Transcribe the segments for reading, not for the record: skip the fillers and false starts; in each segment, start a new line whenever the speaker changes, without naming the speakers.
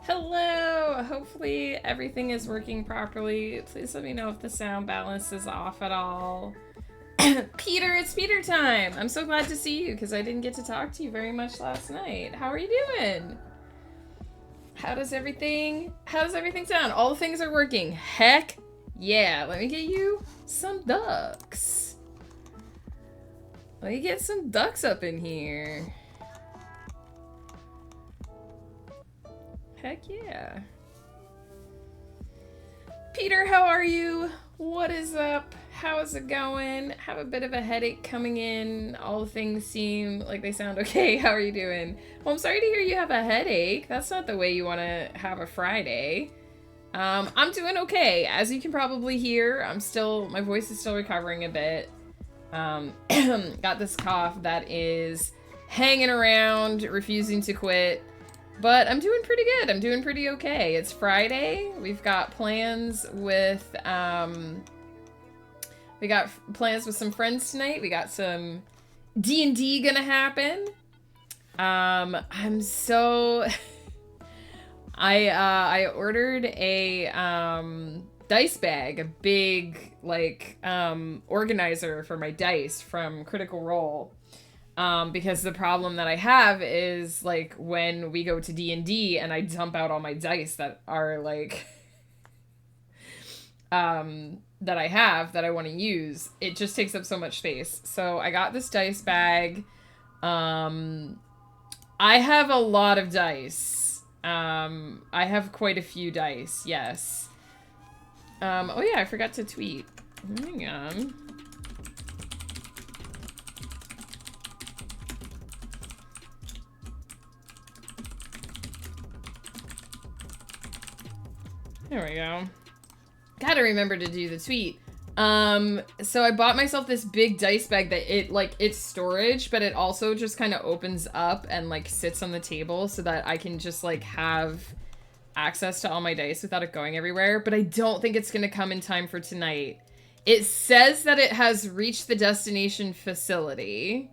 Hello! Hopefully everything is working properly. Please let me know if the sound balance is off at all. Peter, it's Peter time! I'm so glad to see you because I didn't get to talk to you very much last night. How are you doing? How does everything sound? All the things are working. Heck yeah. Let me get you some ducks. Let me get some ducks up in here. Heck yeah. Peter, how are you? What is up? How is it going? Have a bit of a headache coming in. All the things seem like they sound okay. How are you doing? Well, I'm sorry to hear you have a headache. That's not the way you want to have a Friday. I'm doing okay. As you can probably hear, my voice is still recovering a bit. Got this cough that is hanging around, refusing to quit. But I'm doing pretty good. I'm doing pretty okay. It's Friday. We've got plans with some friends tonight. We got some D&D gonna happen. I'm so I ordered a dice bag, a big organizer for my dice from Critical Role. Because the problem that I have is like when we go to D&D and I dump out all my dice that are that I have that I want to use, it just takes up so much space. So I got this dice bag. I have a lot of dice. I have quite a few dice, yes. Oh yeah, I forgot to tweet. Hang on. There we go. Gotta remember to do the tweet. So I bought myself this big dice bag that it's storage, but it also just kind of opens up and sits on the table so that I can just have access to all my dice without it going everywhere. But I don't think it's gonna come in time for tonight. It says that it has reached the destination facility.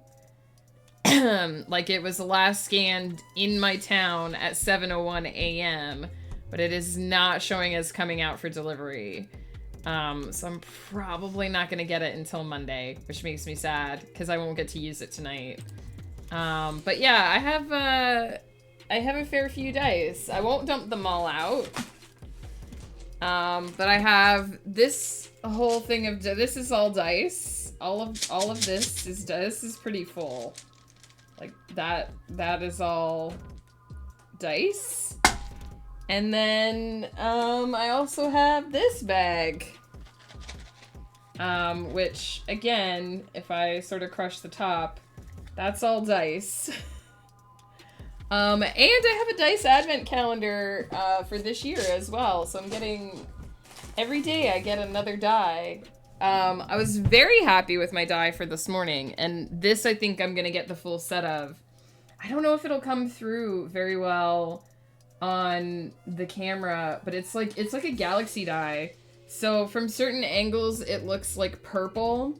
It was last scanned in my town at 7:01 a.m. But it is not showing as coming out for delivery. So I'm probably not going to get it until Monday, which makes me sad because I won't get to use it tonight. But yeah, I have a fair few dice. I won't dump them all out. But I have this whole thing of this is all dice. All of this is pretty full. That is all dice. And then, I also have this bag. Which, again, if I sort of crush the top, that's all dice. And I have a dice advent calendar, for this year as well. So I'm getting, every day I get another die. I was very happy with my die for this morning. And this I think I'm gonna get the full set of. I don't know if it'll come through very well on the camera, but it's like a galaxy die. So from certain angles it looks like purple,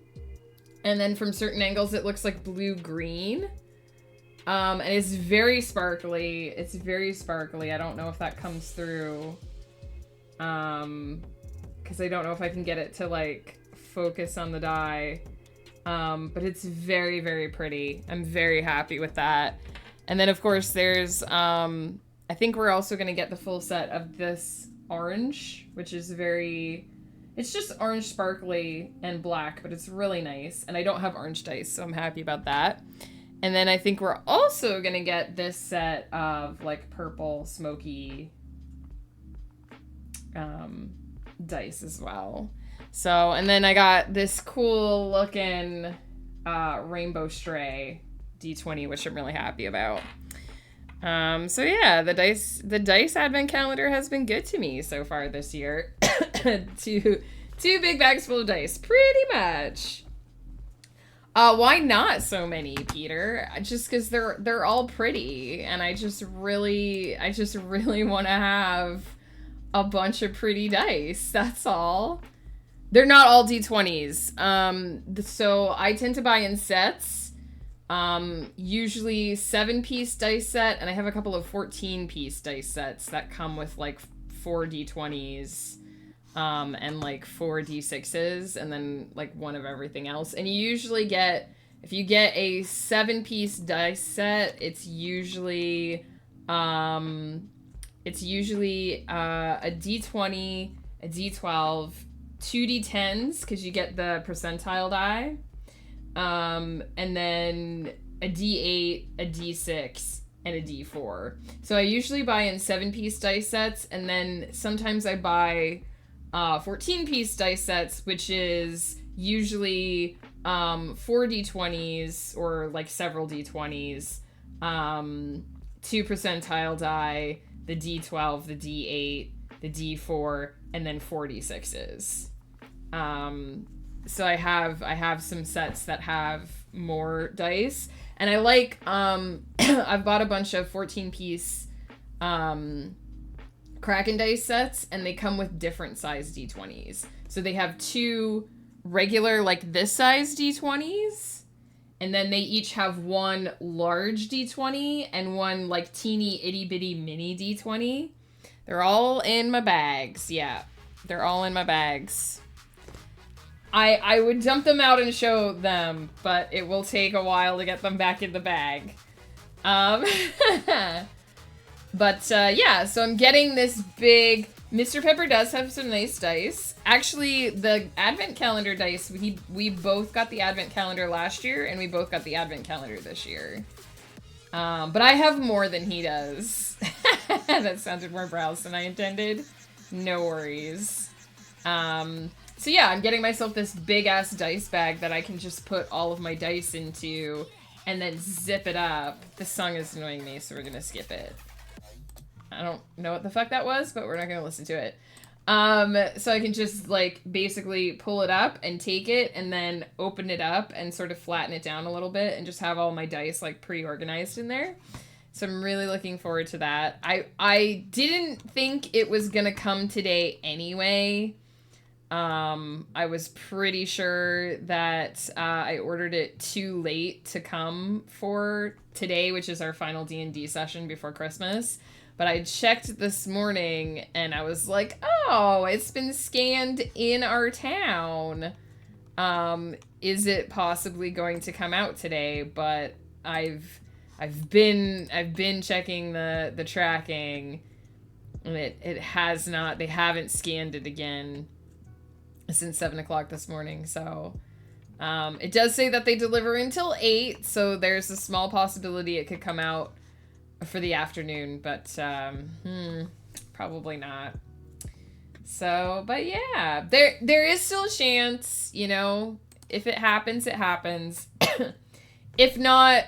and then from certain angles it looks like blue-green. And it's very sparkly. It's very sparkly. I don't know if that comes through. Because I don't know if I can get it to focus on the die. But it's very, very pretty. I'm very happy with that. And then of course there's I think we're also going to get the full set of this orange, which is it's just orange sparkly and black, but it's really nice. And I don't have orange dice, so I'm happy about that. And then I think we're also going to get this set of purple smoky dice as well. So, and then I got this cool looking Rainbow Stray D20, which I'm really happy about. So yeah, the dice advent calendar has been good to me so far this year. two big bags full of dice, pretty much. Why not so many, Peter? Just because they're all pretty, and I just really want to have a bunch of pretty dice. That's all. They're not all D20s. So I tend to buy in sets. Usually 7-piece dice set, and I have a couple of 14-piece dice sets that come with like 4 d20s, and like 4 d6s, and then like one of everything else. And you usually get, if you get a 7-piece dice set, it's usually a d20, a d12, 2 d10s because you get the percentile die, and then a d8, a d6, and a d4. So I usually buy in 7-piece dice sets, and then sometimes I buy 14-piece dice sets, which is usually 4 d20s or like several d20s, 2 percentile die, the d12, the d8, the d4, and then 4 d6s. So I have some sets that have more dice, and I like I've bought a bunch of 14-piece Kraken dice sets, and they come with different size d20s. So they have 2 regular like this size d20s, and then they each have 1 large d20 and 1 like teeny itty bitty mini d20. They're all in my bags. Yeah, they're all in my bags. I would dump them out and show them, but it will take a while to get them back in the bag. But yeah, so I'm getting this big... Mr. Pepper does have some nice dice. Actually, the advent calendar dice, we both got the advent calendar last year, and we both got the advent calendar this year. But I have more than he does. That sounded more browse than I intended. No worries. So yeah, I'm getting myself this big-ass dice bag that I can just put all of my dice into and then zip it up. This song is annoying me, so we're gonna skip it. I don't know what the fuck that was, but we're not gonna listen to it. So I can just, like, basically pull it up and take it and then open it up and sort of flatten it down a little bit and just have all my dice, like, pre-organized in there. So I'm really looking forward to that. I didn't think it was gonna come today anyway. I was pretty sure that I ordered it too late to come for today, which is our final D&D session before Christmas. But I checked this morning and I was like, oh, it's been scanned in our town. Is it possibly going to come out today? But I've been checking the tracking, and it has not. They haven't scanned it again since 7 o'clock this morning. So it does say that they deliver until 8, so there's a small possibility it could come out for the afternoon, but probably not. So, but yeah, there is still a chance, you know. If it happens, it happens. If not,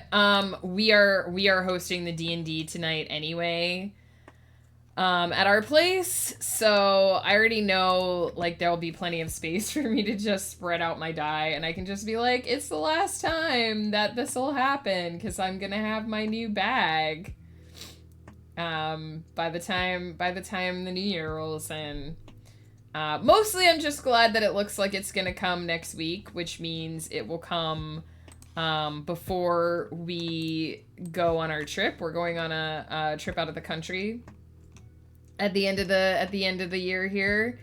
we are hosting the D&D tonight anyway, at our place, so I already know, like, there'll be plenty of space for me to just spread out my die, and I can just be like, it's the last time that this will happen, because I'm gonna have my new bag by the time the new year rolls in. Mostly I'm just glad that it looks like it's gonna come next week, which means it will come before we go on our trip. We're going on a trip out of the country at the end of the year here,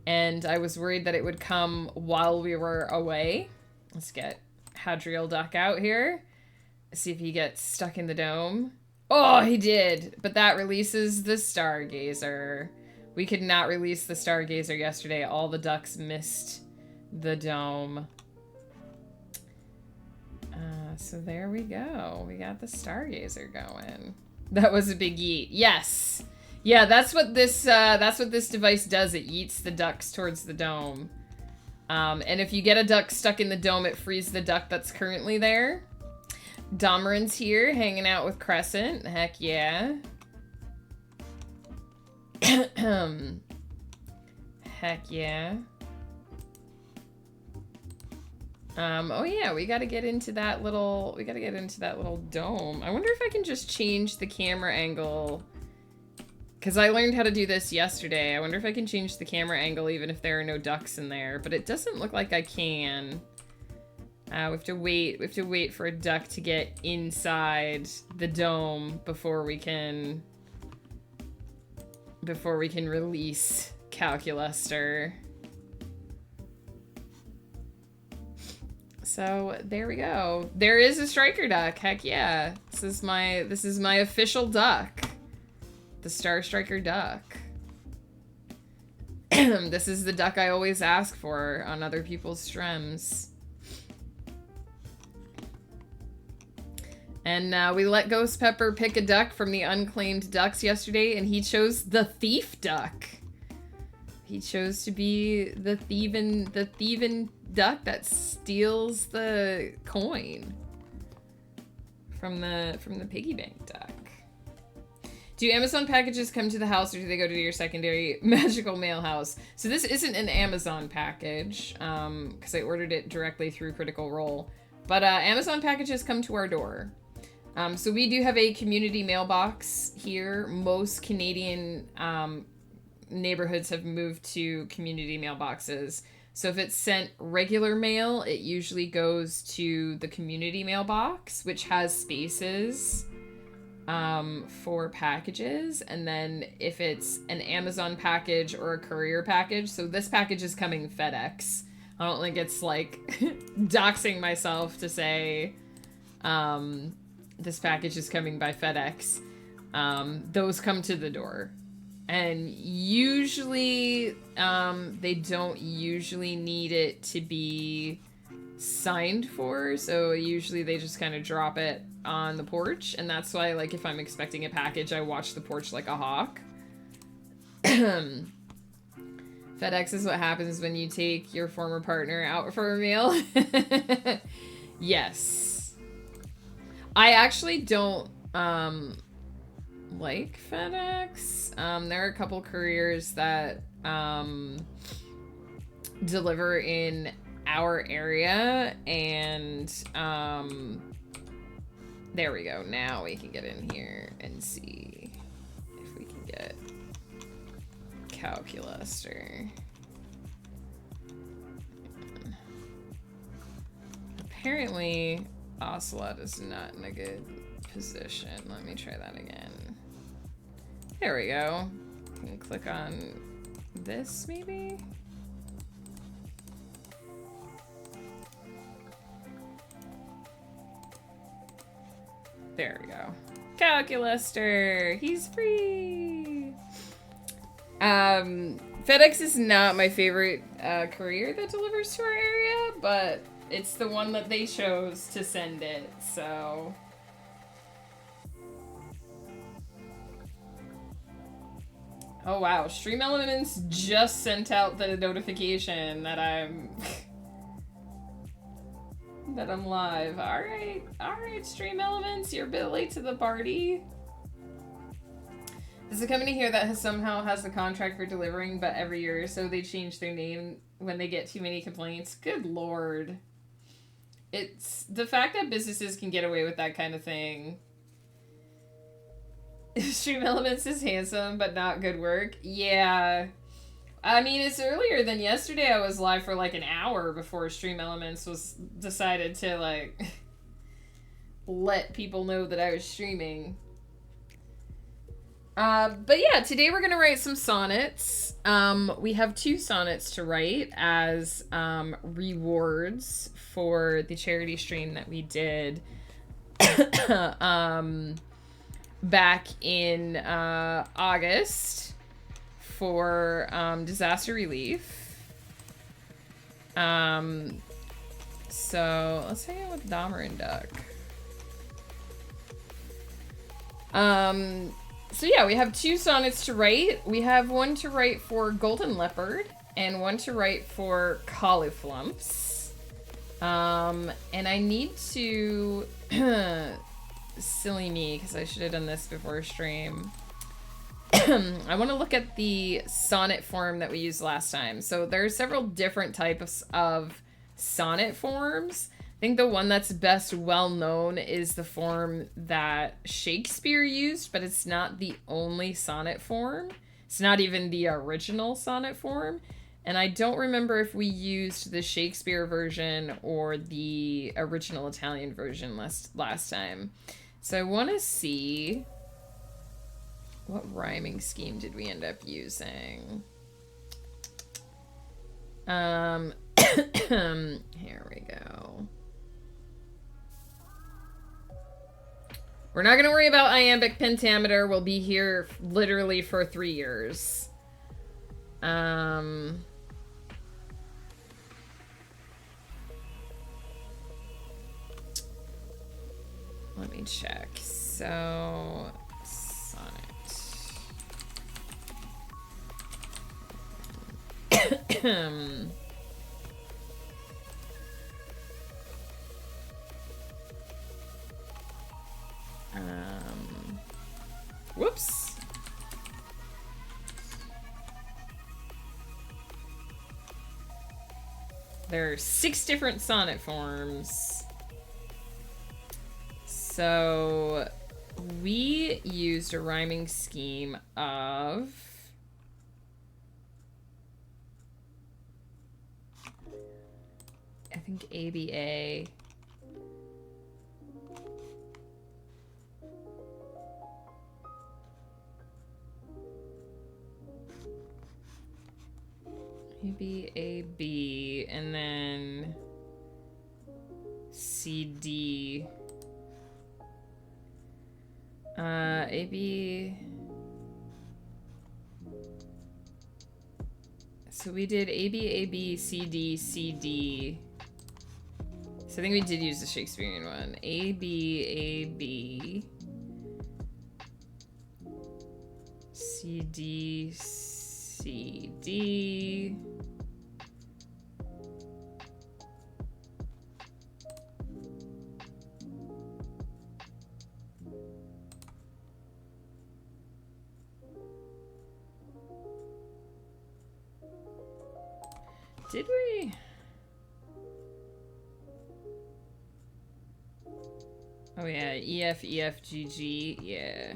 and I was worried that it would come while we were away. Let's get Hadriel Duck out here. See if he gets stuck in the dome. Oh, he did, but that releases the Stargazer. We could not release the Stargazer yesterday. All the ducks missed the dome. So there we go. We got the Stargazer going. That was a big yeet. Yes. Yeah, that's what this device does. It yeets the ducks towards the dome. And if you get a duck stuck in the dome, it frees the duck that's currently there. Domeran's here, hanging out with Crescent. Heck yeah. Heck yeah. Oh yeah, we gotta get into that little dome. I wonder if I can just change the camera angle, because I learned how to do this yesterday. I wonder if I can change the camera angle even if there are no ducks in there, but it doesn't look like I can. We have to wait. We have to wait for a duck to get inside the dome before we can release Caulifluster. So there we go. There is a striker duck. Heck yeah! This is my official duck, the Star Striker duck. This is the duck I always ask for on other people's streams. And we let Ghost Pepper pick a duck from the unclaimed ducks yesterday, and he chose the thief duck. He chose to be the thieving duck that steals the coin from the piggy bank duck. Do Amazon packages come to the house, or do they go to your secondary magical mail house? So this isn't an Amazon package, because I ordered it directly through Critical Role. But Amazon packages come to our door. So we do have a community mailbox here. Most Canadian neighborhoods have moved to community mailboxes. So if it's sent regular mail, it usually goes to the community mailbox, which has spaces for packages. And then if it's an Amazon package or a courier package, so this package is coming FedEx. I don't think it's like doxing myself to say this package is coming by FedEx. Those come to the door. And usually they don't usually need it to be signed for, so usually they just kind of drop it on the porch, and that's why, like, if I'm expecting a package, I watch the porch like a hawk. FedEx is what happens when you take your former partner out for a meal. Yes. I actually don't like FedEx. There are a couple couriers that deliver in our area, and there we go. Now we can get in here and see if we can get Caulifluster. Apparently Ocelot is not in a good position. Let me try that again. There we go. I can click on this, maybe? There we go. Caulifluster! He's free! FedEx is not my favorite courier that delivers to our area, but it's the one that they chose to send it, so... Oh wow, Stream Elements just sent out the notification that I'm that I'm live. Alright, Stream Elements, you're a bit late to the party. There's a company here that somehow has the contract for delivering, but every year or so they change their name when they get too many complaints. Good lord. It's the fact that businesses can get away with that kind of thing. Stream Elements is handsome, but not good work. Yeah. I mean, it's earlier than yesterday. I was live for like an hour before Stream Elements was decided to, like, let people know that I was streaming. But yeah, today we're gonna write some sonnets. We have 2 sonnets to write as rewards for the charity stream that we did back in August for disaster relief. So let's hang out with Dahmer Duck. So yeah, we have 2 sonnets to write. We have one to write for Goldenleperd and one to write for Cauliflumps. And I need to silly me, because I should have done this before stream. I want to look at the sonnet form that we used last time. So there are several different types of sonnet forms. I think the one that's best well known is the form that Shakespeare used, but it's not the only sonnet form. It's not even the original sonnet form. And I don't remember if we used the Shakespeare version or the original Italian version last time. So I want to see, what rhyming scheme did we end up using? Here we go. We're not going to worry about iambic pentameter. We'll be here literally for 3 years. Let me check. So, sonnet. Whoops. There are 6 different sonnet forms. So we used a rhyming scheme of I think ABA. Maybe AB and then CD. AB. So we did AB, AB, CD, CD. So I think we did use the Shakespearean one. AB, AB. CD, CD. Did we? Oh yeah, EF, EF, GG, yeah.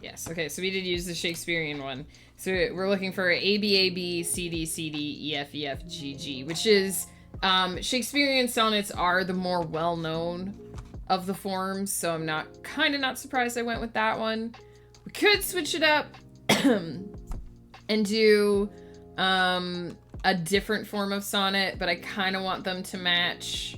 Yes, okay, so we did use the Shakespearean one. So we're looking for ABAB, CD, CD, EF, EF, GG, which is, Shakespearean sonnets are the more well-known of the forms, so I'm kind of not surprised I went with that one. We could switch it up and do a different form of sonnet, but I kind of want them to match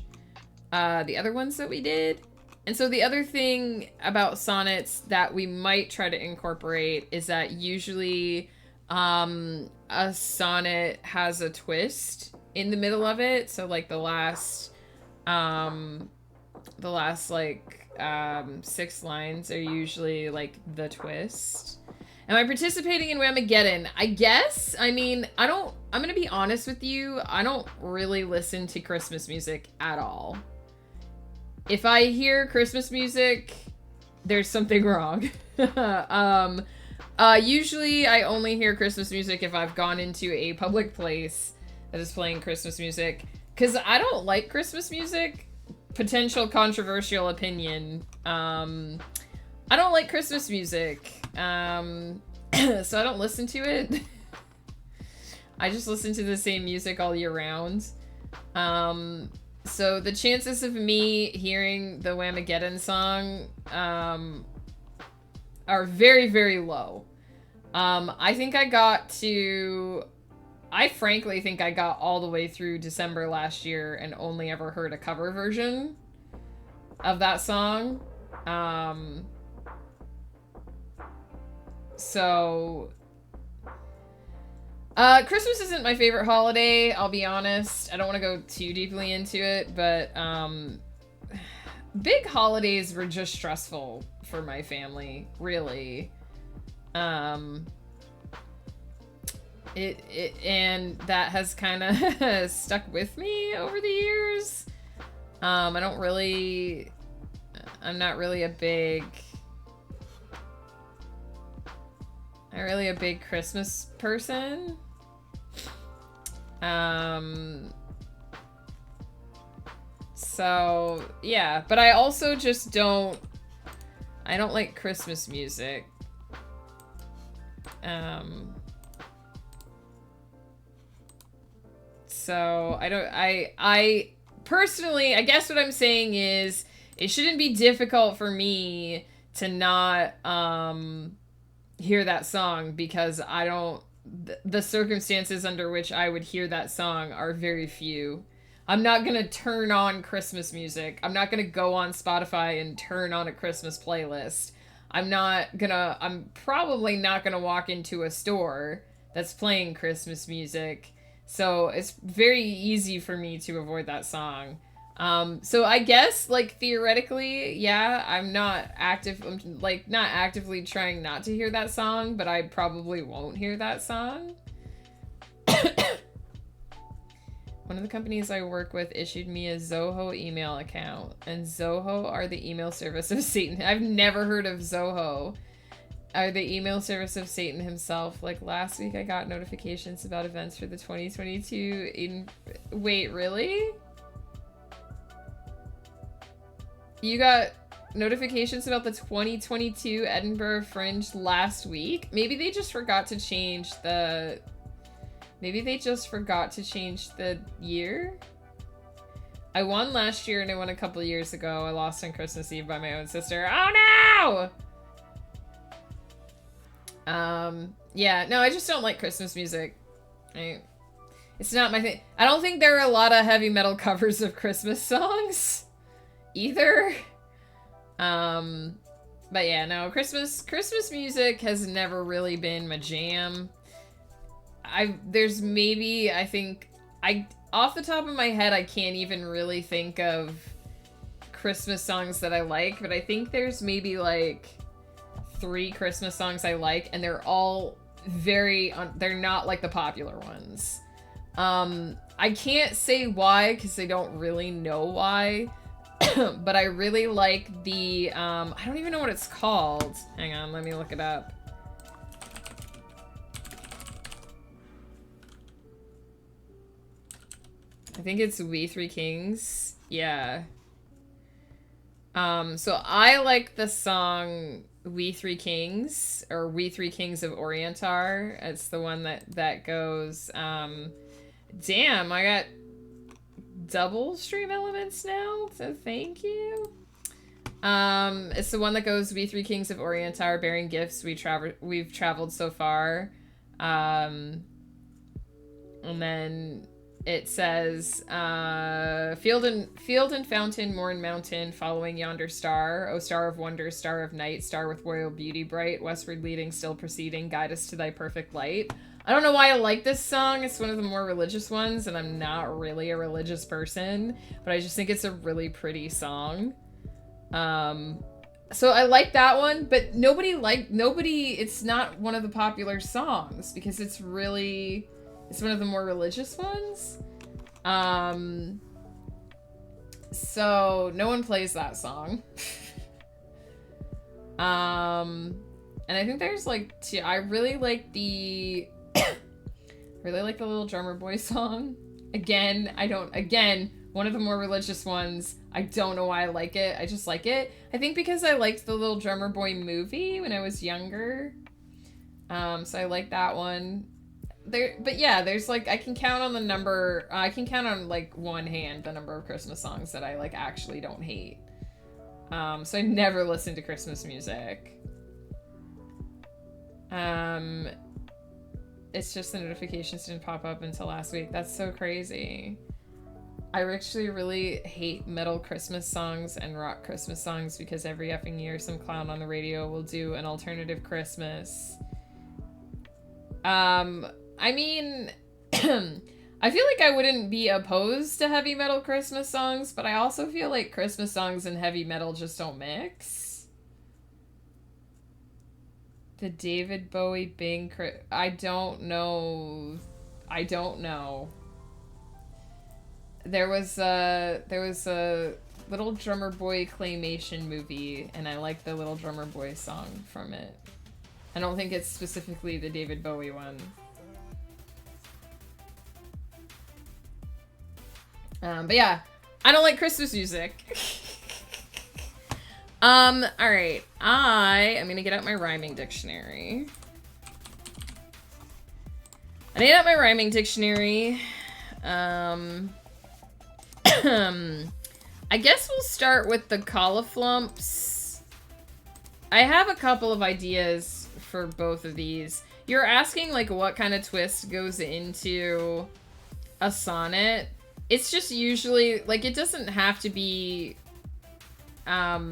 the other ones that we did. And so the other thing about sonnets that we might try to incorporate is that usually a sonnet has a twist in the middle of it. So like the last like 6 lines are usually like the twist. Am I participating in Whamageddon? I guess. I mean, I'm gonna be honest with you, I don't really listen to Christmas music at all. If I hear Christmas music, there's something wrong. Usually I only hear Christmas music if I've gone into a public place that is playing Christmas music, because I don't like Christmas music. Potential controversial opinion. I don't like Christmas music. So I don't listen to it. I just listen to the same music all year round. So the chances of me hearing the Whamageddon song are very, very low. I frankly think I got all the way through December last year and only ever heard a cover version of that song. Christmas isn't my favorite holiday, I'll be honest. I don't want to go too deeply into it, but big holidays were just stressful for my family, really. And that has kind of stuck with me over the years. I'm not really a big Christmas person. So, yeah. But I also just don't... I don't like Christmas music. So, I personally, I guess what I'm saying is, it shouldn't be difficult for me to not, hear that song, because I don't... The circumstances under which I would hear that song are very few. I'm not gonna turn on Christmas music. I'm not gonna go on Spotify and turn on a Christmas playlist. I'm probably not gonna walk into a store that's playing Christmas music. So it's very easy for me to avoid that song. So I guess, like, theoretically, yeah, I'm not actively trying not to hear that song, but I probably won't hear that song. One of the companies I work with issued me a Zoho email account, and Zoho are the email service of Satan. I've never heard of Zoho. Are the email service of Satan himself. Like, last week I got notifications about events for the 2022 Wait, really? You got notifications about the 2022 Edinburgh Fringe last week? Maybe they just forgot to change the... Maybe they just forgot to change the year? I won last year and I won a couple years ago. I lost on Christmas Eve by my own sister. Oh no! Yeah, no, I just don't like Christmas music. It's not my thing. I don't think there are a lot of heavy metal covers of Christmas songs either. But yeah, no, Christmas music has never really been my jam. Off the top of my head, I can't even really think of Christmas songs that I like, but I think there's maybe like 3 Christmas songs I like, and they're all they're not like the popular ones. I can't say why, because I don't really know why, but I really like the, I don't even know what it's called. Hang on, let me look it up. I think it's We Three Kings. Yeah. So I like the song We Three Kings, or We Three Kings of Orientar. It's the one that goes, damn, I got double stream elements now, so thank you. It's the one that goes, We Three Kings of Orientar, bearing gifts, we've traveled so far. And then it says, field and fountain, morn mountain, following yonder star, O star of wonder, star of night, star with royal beauty bright, westward leading, still proceeding, guide us to thy perfect light. I don't know why I like this song. It's one of the more religious ones, and I'm not really a religious person, but I just think it's a really pretty song. So I like that one, but it's not one of the popular songs, because it's one of the more religious ones. So no one plays that song. And I think there's like I really like the Little Drummer Boy song. Again, one of the more religious ones. I don't know why I like it. I just like it. I think because I liked the Little Drummer Boy movie when I was younger. So I like that one. But yeah, there's like, I can count on like one hand the number of Christmas songs that I like actually don't hate. So I never listen to Christmas music. It's just the notifications didn't pop up until last week. That's so crazy. I actually really hate metal Christmas songs and rock Christmas songs, because every effing year some clown on the radio will do an alternative Christmas. I mean, I feel like I wouldn't be opposed to heavy metal Christmas songs, but I also feel like Christmas songs and heavy metal just don't mix. The David Bowie Bing... I don't know. There was a Little Drummer Boy claymation movie, and I like the Little Drummer Boy song from it. I don't think it's specifically the David Bowie one. But yeah, I don't like Christmas music. Alright. I am gonna get out my rhyming dictionary. I need out my rhyming dictionary. I guess we'll start with the Cauliflumps. I have a couple of ideas for both of these. You're asking, like, what kind of twist goes into a sonnet. It's just usually, like, it doesn't have to be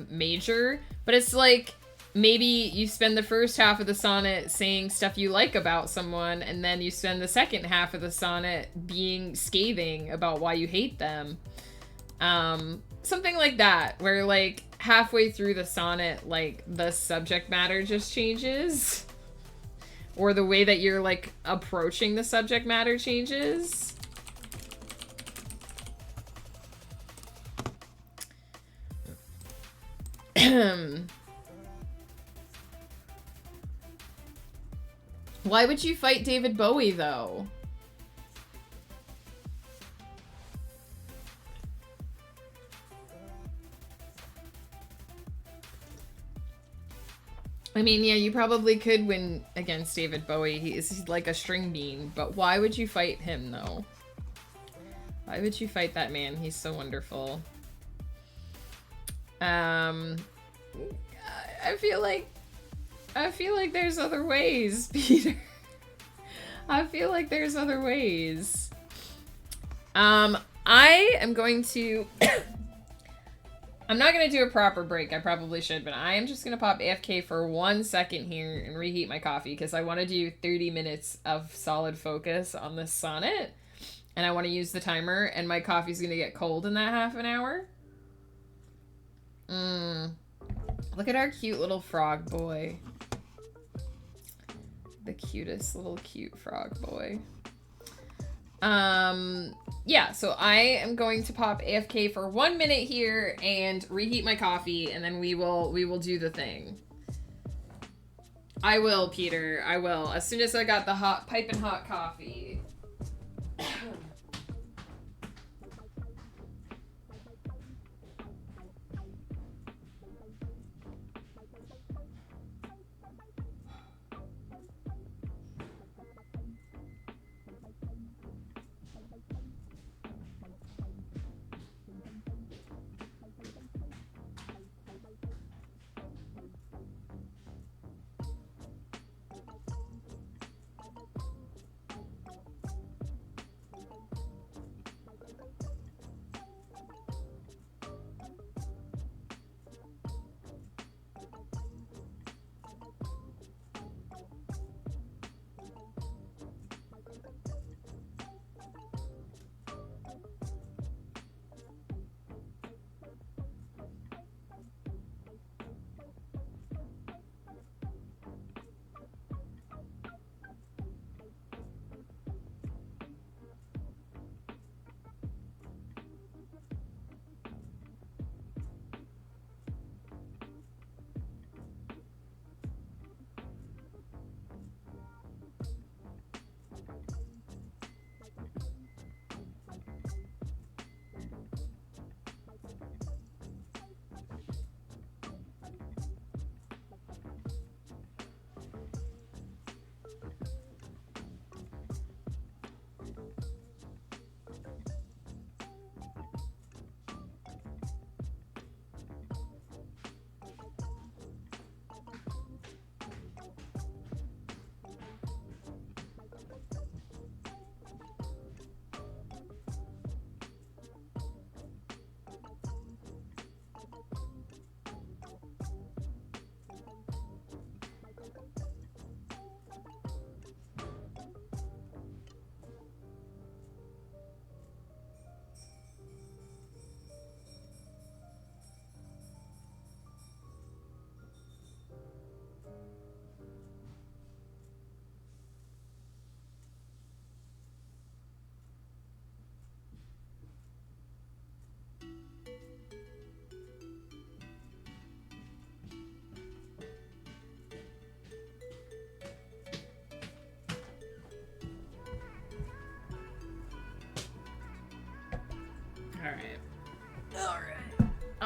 major, but it's like, maybe you spend the first half of the sonnet saying stuff you like about someone, and then you spend the second half of the sonnet being scathing about why you hate them. Something like that, where, like, halfway through the sonnet, like, the subject matter just changes. Or the way that you're, like, approaching the subject matter changes. Why would you fight David Bowie, though? I mean, yeah, you probably could win against David Bowie. He's like a string bean, but why would you fight him, though? Why would you fight that man? He's so wonderful. I feel like there's other ways, Peter. I feel like there's other ways. I am going to... I'm not going to do a proper break. I probably should, but I am just going to pop AFK for 1 second here and reheat my coffee because I want to do 30 minutes of solid focus on this sonnet. And I want to use the timer, and my coffee's going to get cold in that half an hour. Look at our cute little frog boy. The cutest little cute frog boy. Yeah, so I am going to pop AFK for 1 minute here and reheat my coffee, and then we will do the thing. I will, Peter. I will. As soon as I got the piping hot coffee.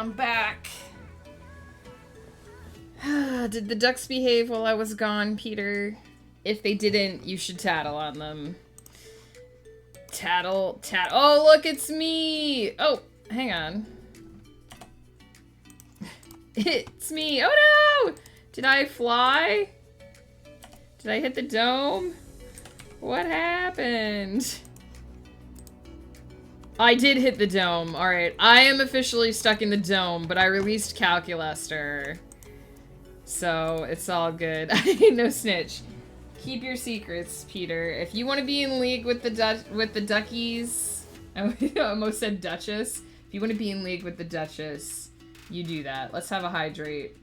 I'm back. Did the ducks behave while I was gone, Peter? If they didn't, you should tattle on them. Tattle, tattle. Oh, look, it's me! Oh, hang on. It's me. Oh, no! Did I fly? Did I hit the dome? What happened? I did hit the dome. Alright, I am officially stuck in the dome, but I released Cauliflumps. So, it's all good. I ain't no snitch. Keep your secrets, Peter. If you want to be in league with the duckies... I almost said Duchess. If you want to be in league with the Duchess, you do that. Let's have a hydrate.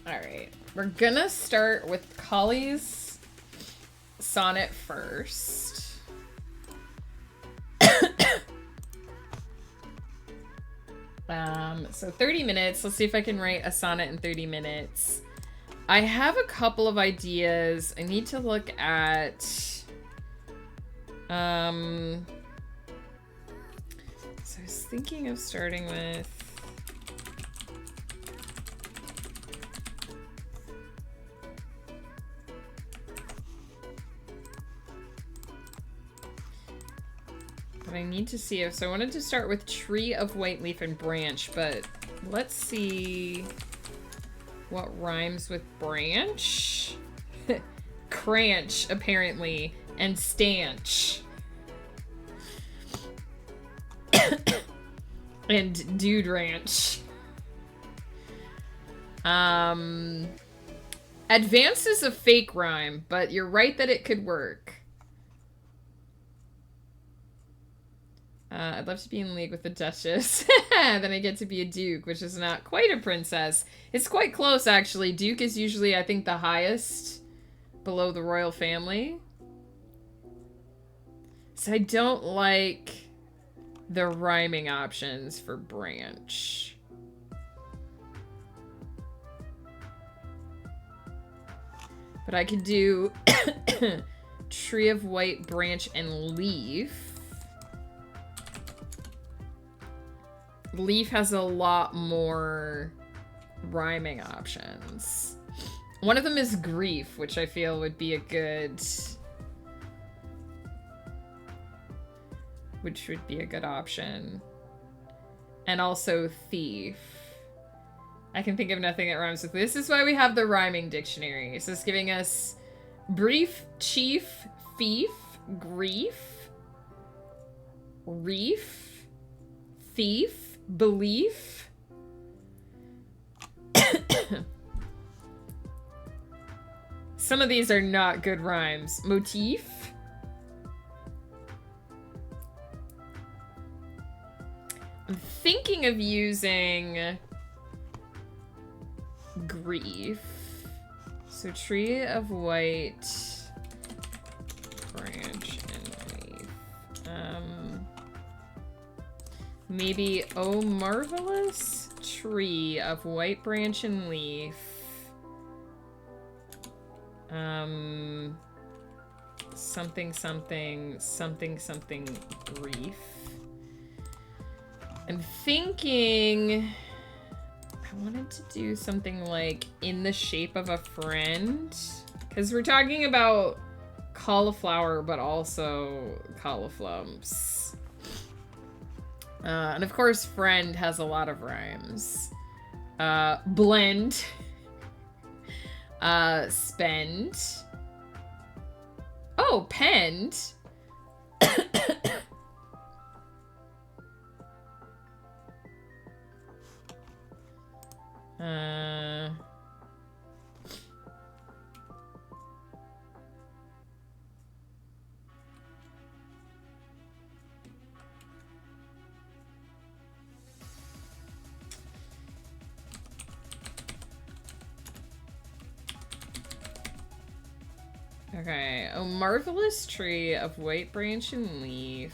Alright. We're gonna start with Collie's sonnet first. So 30 minutes. Let's see if I can write a sonnet in 30 minutes. I have a couple of ideas. I need to look at... So I was thinking of starting with... I need to see if, so I wanted to start with tree of white leaf and branch, but let's see what rhymes with branch. Cranch, apparently, and stanch. And dude ranch. Advance is a fake rhyme, but you're right that it could work. I'd love to be in league with the Duchess. Then I get to be a Duke, which is not quite a princess. It's quite close, actually. Duke is usually, I think, the highest below the royal family. So I don't like the rhyming options for branch. But I could do tree of white branch and leaf. Leaf has a lot more rhyming options. One of them is grief, which I feel would be a good... which would be a good option. And also thief. I can think of nothing that rhymes with this. This is why we have the rhyming dictionary. So it's giving us brief, chief, thief, grief, reef, thief, belief. Some of these are not good rhymes. Motif. I'm thinking of using grief. So tree of white, branch, and leaf. Maybe oh marvelous tree of white branch and leaf. Something something something something grief. I'm thinking I wanted to do something like in the shape of a friend, because we're talking about cauliflower but also cauliflumps. And of course, friend has a lot of rhymes. Blend. Spend. Oh, penned. Okay, a marvelous tree of white branch and leaf.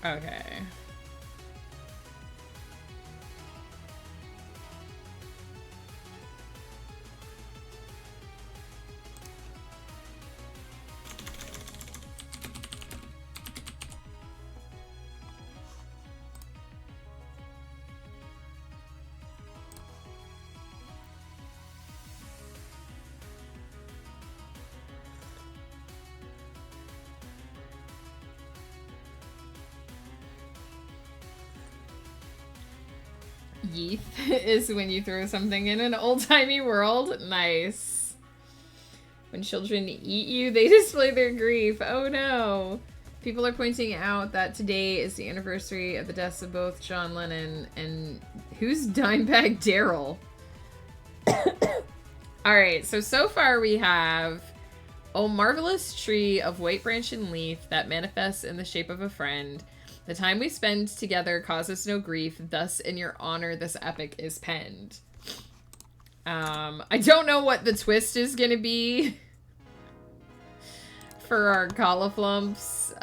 Okay. Yeeth is when you throw something in an old-timey world. Nice. When children eat you, they display their grief. Oh no. People are pointing out that today is the anniversary of the deaths of both John Lennon and... Who's Dimebag Daryl? Alright, so far we have... Oh, marvelous tree of white branch and leaf that manifests in the shape of a friend. The time we spend together causes no grief, thus in your honor this epic is penned. I don't know what the twist is gonna be for our Cauliflumps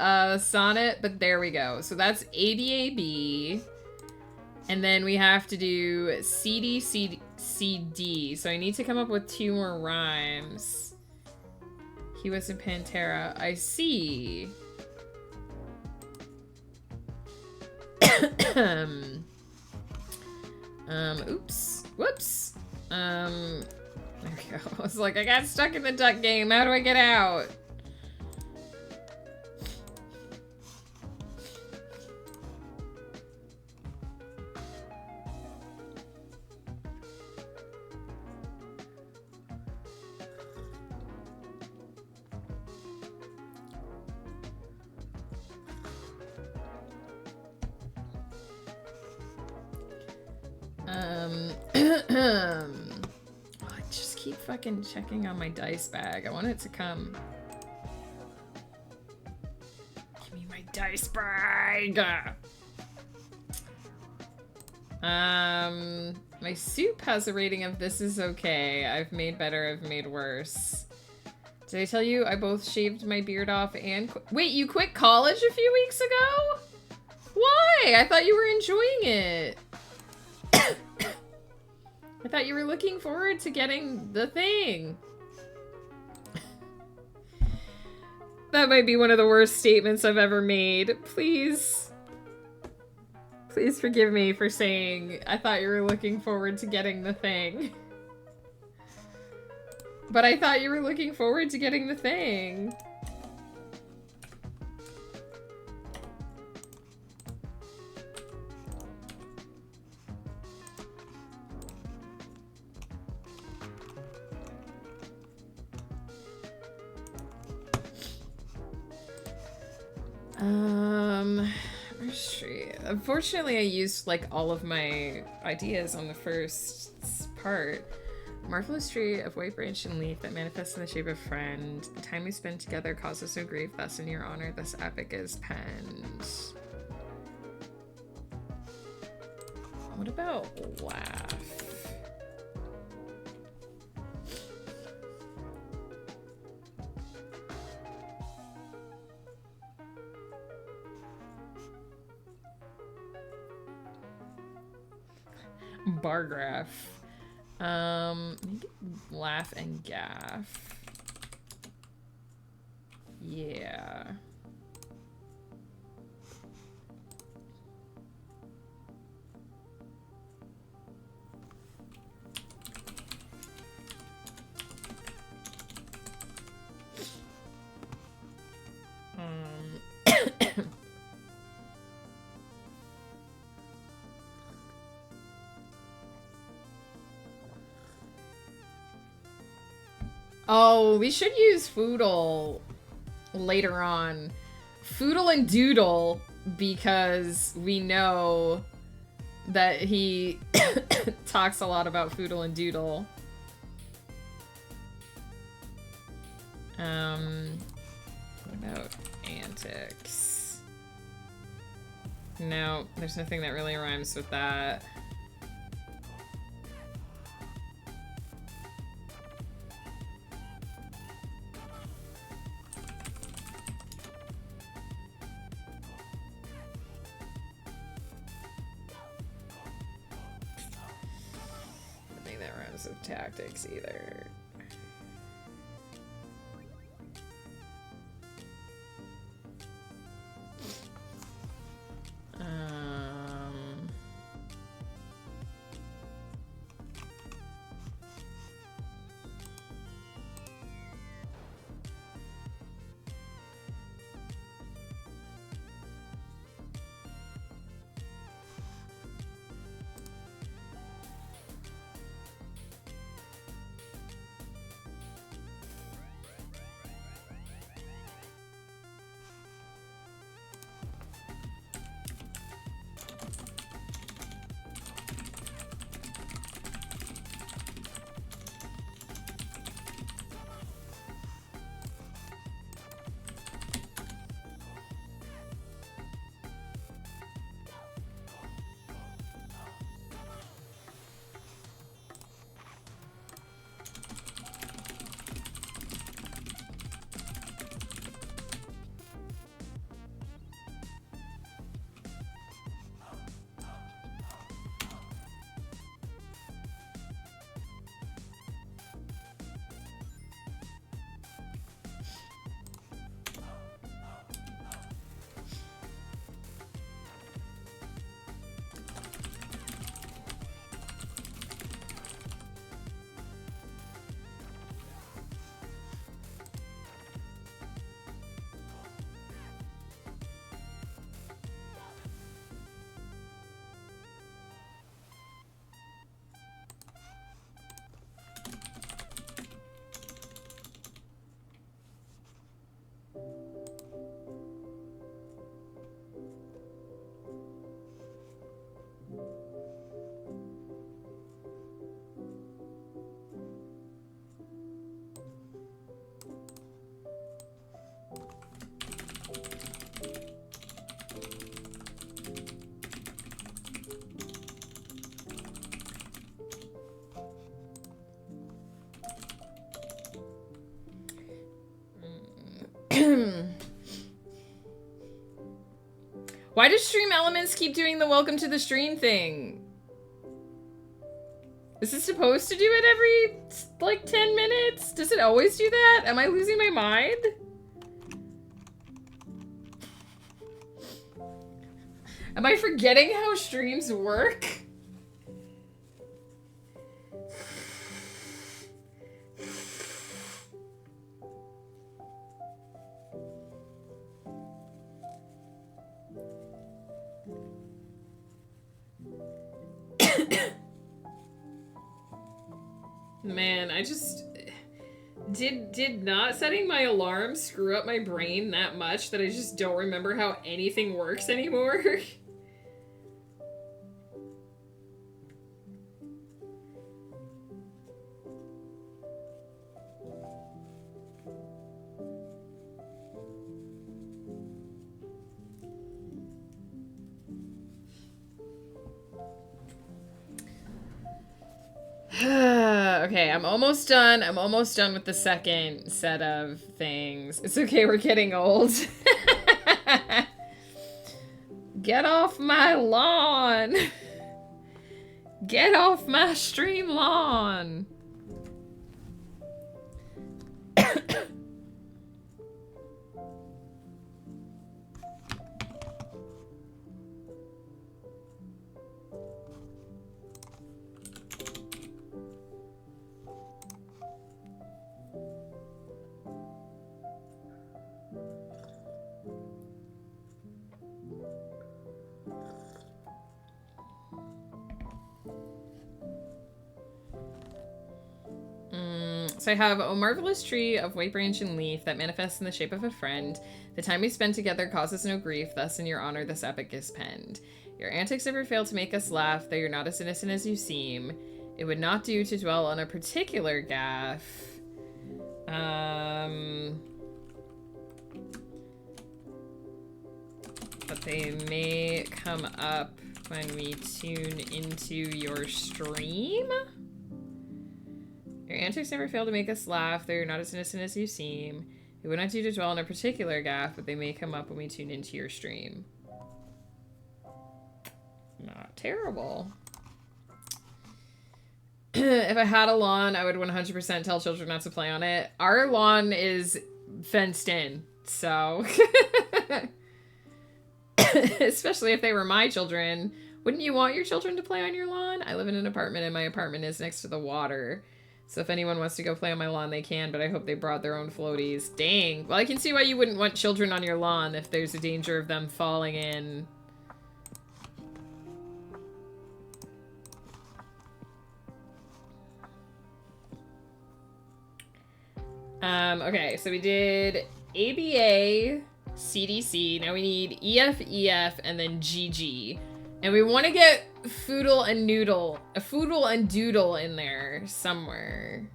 sonnet, but there we go. So that's ABAB. And then we have to do CD. So I need to come up with 2 more rhymes. He was in Pantera. I see. Oops. Whoops. There we go. I was like, I got stuck in the duck game. How do I get out? I just keep fucking checking on my dice bag. I want it to come. Give me my dice bag! My soup has a rating of this is okay. I've made better, I've made worse. Did I tell you I both shaved my beard off and wait, you quit college a few weeks ago? Why? I thought you were enjoying it. I thought you were looking forward to getting the thing. That might be one of the worst statements I've ever made. Please. Please forgive me for saying I thought you were looking forward to getting the thing. But I thought you were looking forward to getting the thing. Unfortunately, I used like all of my ideas on the first part. Marvelous tree of white branch and leaf that manifests in the shape of friend. The time we spend together causes no grief. Thus, in your honor, this epic is penned. What about laugh? Bar graph. Maybe laugh and gaff. Yeah. Oh, we should use Foodle later on. Foodle and Doodle, because we know that he talks a lot about Foodle and Doodle. What about antics? No, there's nothing that really rhymes with that. Nothing that rhymes with tactics either. Why does Stream Elements keep doing the welcome to the stream thing? Is it supposed to do it every, like, 10 minutes? Does it always do that? Am I losing my mind? Am I forgetting how streams work? Man, I just... Did not setting my alarm screw up my brain that much that I just don't remember how anything works anymore? Okay, I'm almost done. I'm almost done with the second set of things. It's okay, we're getting old. Get off my lawn. Get off my stream lawn. So I have a marvelous tree of white branch and leaf that manifests in the shape of a friend. The time we spend together causes no grief, thus in your honor this epic is penned. Your antics never fail to make us laugh, though you're not as innocent as you seem. It would not do to dwell on a particular gaffe. But they may come up when we tune into your stream. Your antics never fail to make us laugh, though you're not as innocent as you seem. We would not do to dwell on a particular gaffe, but they may come up when we tune into your stream. Not terrible. If I had a lawn, I would 100% tell children not to play on it. Our lawn is fenced in, so... Especially if they were my children. Wouldn't you want your children to play on your lawn? I live in an apartment and my apartment is next to the water. So if anyone wants to go play on my lawn, they can, but I hope they brought their own floaties. Dang. Well, I can see why you wouldn't want children on your lawn if there's a danger of them falling in. Okay, so we did ABA, CDC, now we need EF, EF, and then GG. And we want to get Foodle and Noodle, a Foodle and Doodle in there somewhere.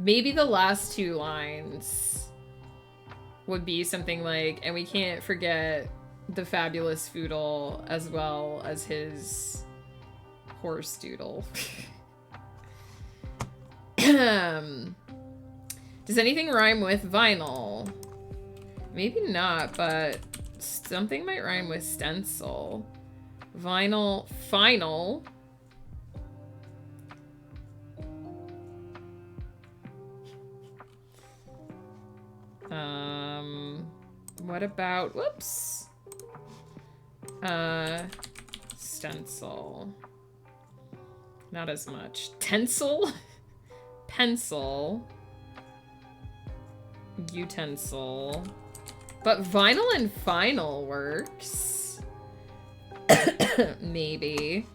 Maybe the last two lines would be something like, and we can't forget the fabulous Foodle as well as his horse Doodle. Does anything rhyme with vinyl? Maybe not, but something might rhyme with stencil. Vinyl, final. What about, whoops. Stencil. Not as much. Tencil? Pencil. Utensil. But vinyl and final works. Maybe.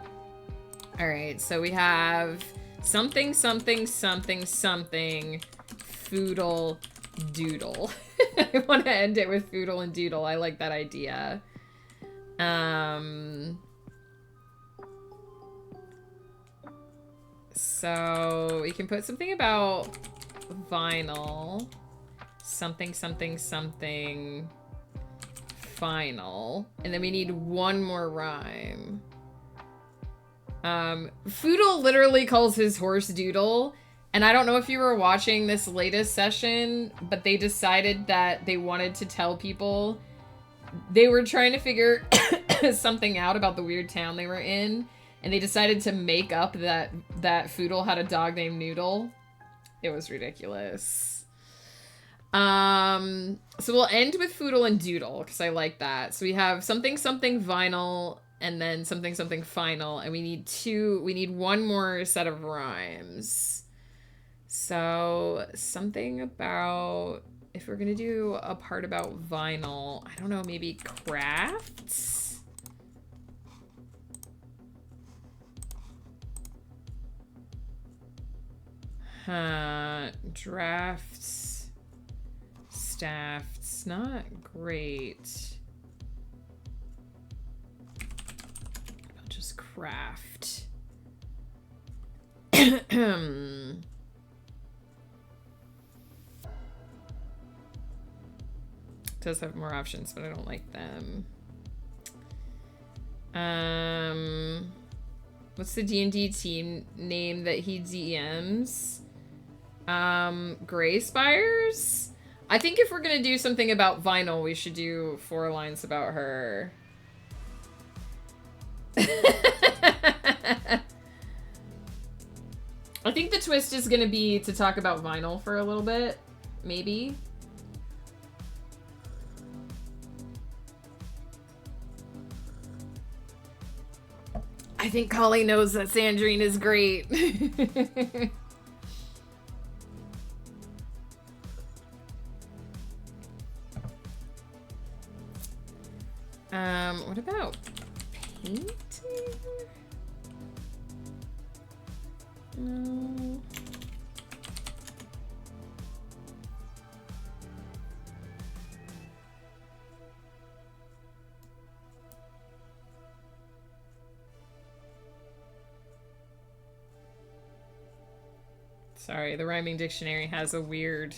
Alright, so we have something, something, something, something. Foodle, doodle. I want to end it with Foodle and Doodle. I like that idea. So we can put something about vinyl. Something, something, something. Final. And then we need one more rhyme. Foodle literally calls his horse Doodle. And I don't know if you were watching this latest session, but they decided that they wanted to tell people. They were trying to figure something out about the weird town they were in. And they decided to make up that Foodle had a dog named Noodle. It was ridiculous. So we'll end with Foodle and Doodle, because I like that. So we have something, something vinyl, and then something, something final, and we need one more set of rhymes. So something about, if we're gonna do a part about vinyl, I don't know, maybe crafts? Drafts. Staffs, not great. I'll just craft. Does have more options, but I don't like them. What's the D&D team name that he DMs? Gray Spires? I think if we're gonna do something about vinyl, we should do 4 lines about her. I think the twist is gonna be to talk about vinyl for a little bit, maybe. I think Collie knows that Sandrine is great. What about painting? No. Sorry, the rhyming dictionary has a weird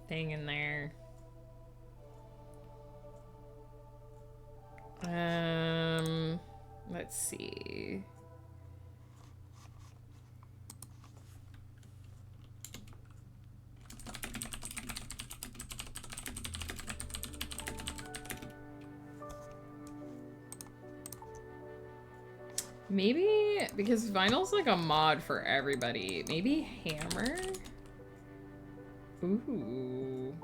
thing in there. Let's see. Maybe, because vinyl's like a mod for everybody. Maybe hammer? Ooh.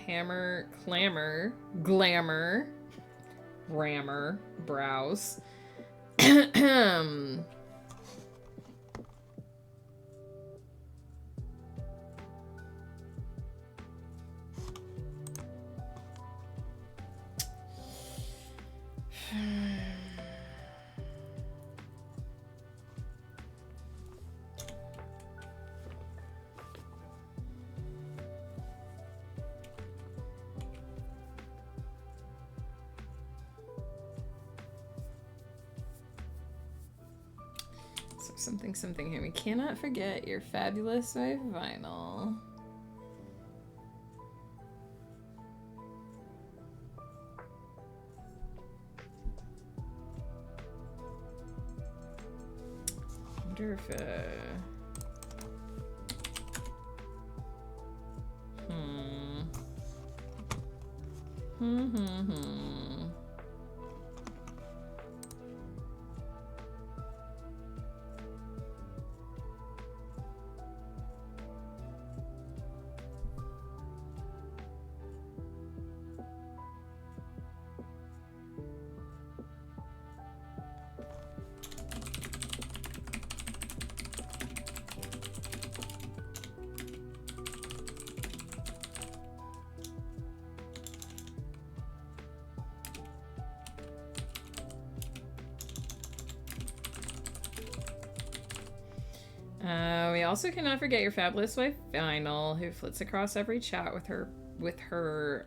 Hammer, clamor, glamour, rammer, browse. Something here. We cannot forget your fabulous wife vinyl. I wonder if we also cannot forget your fabulous wife Vinyl, who flits across every chat with her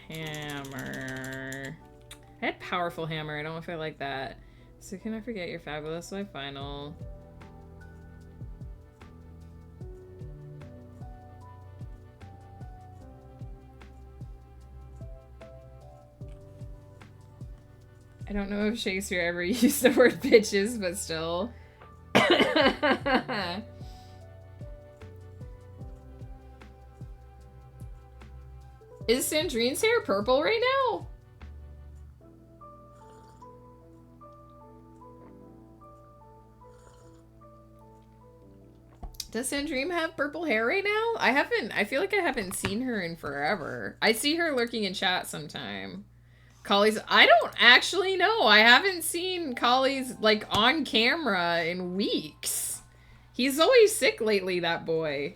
hammer. I had powerful hammer. I don't know if I like that. So cannot forget your fabulous wife Vinyl. I don't know if Shakespeare ever used the word bitches, but still. Is Sandrine's hair purple right now? Does Sandrine have purple hair right now? I feel like I haven't seen her in forever. I see her lurking in chat sometime. Collie's, I don't actually know. I haven't seen Collie's like on camera in weeks. He's always sick lately, that boy.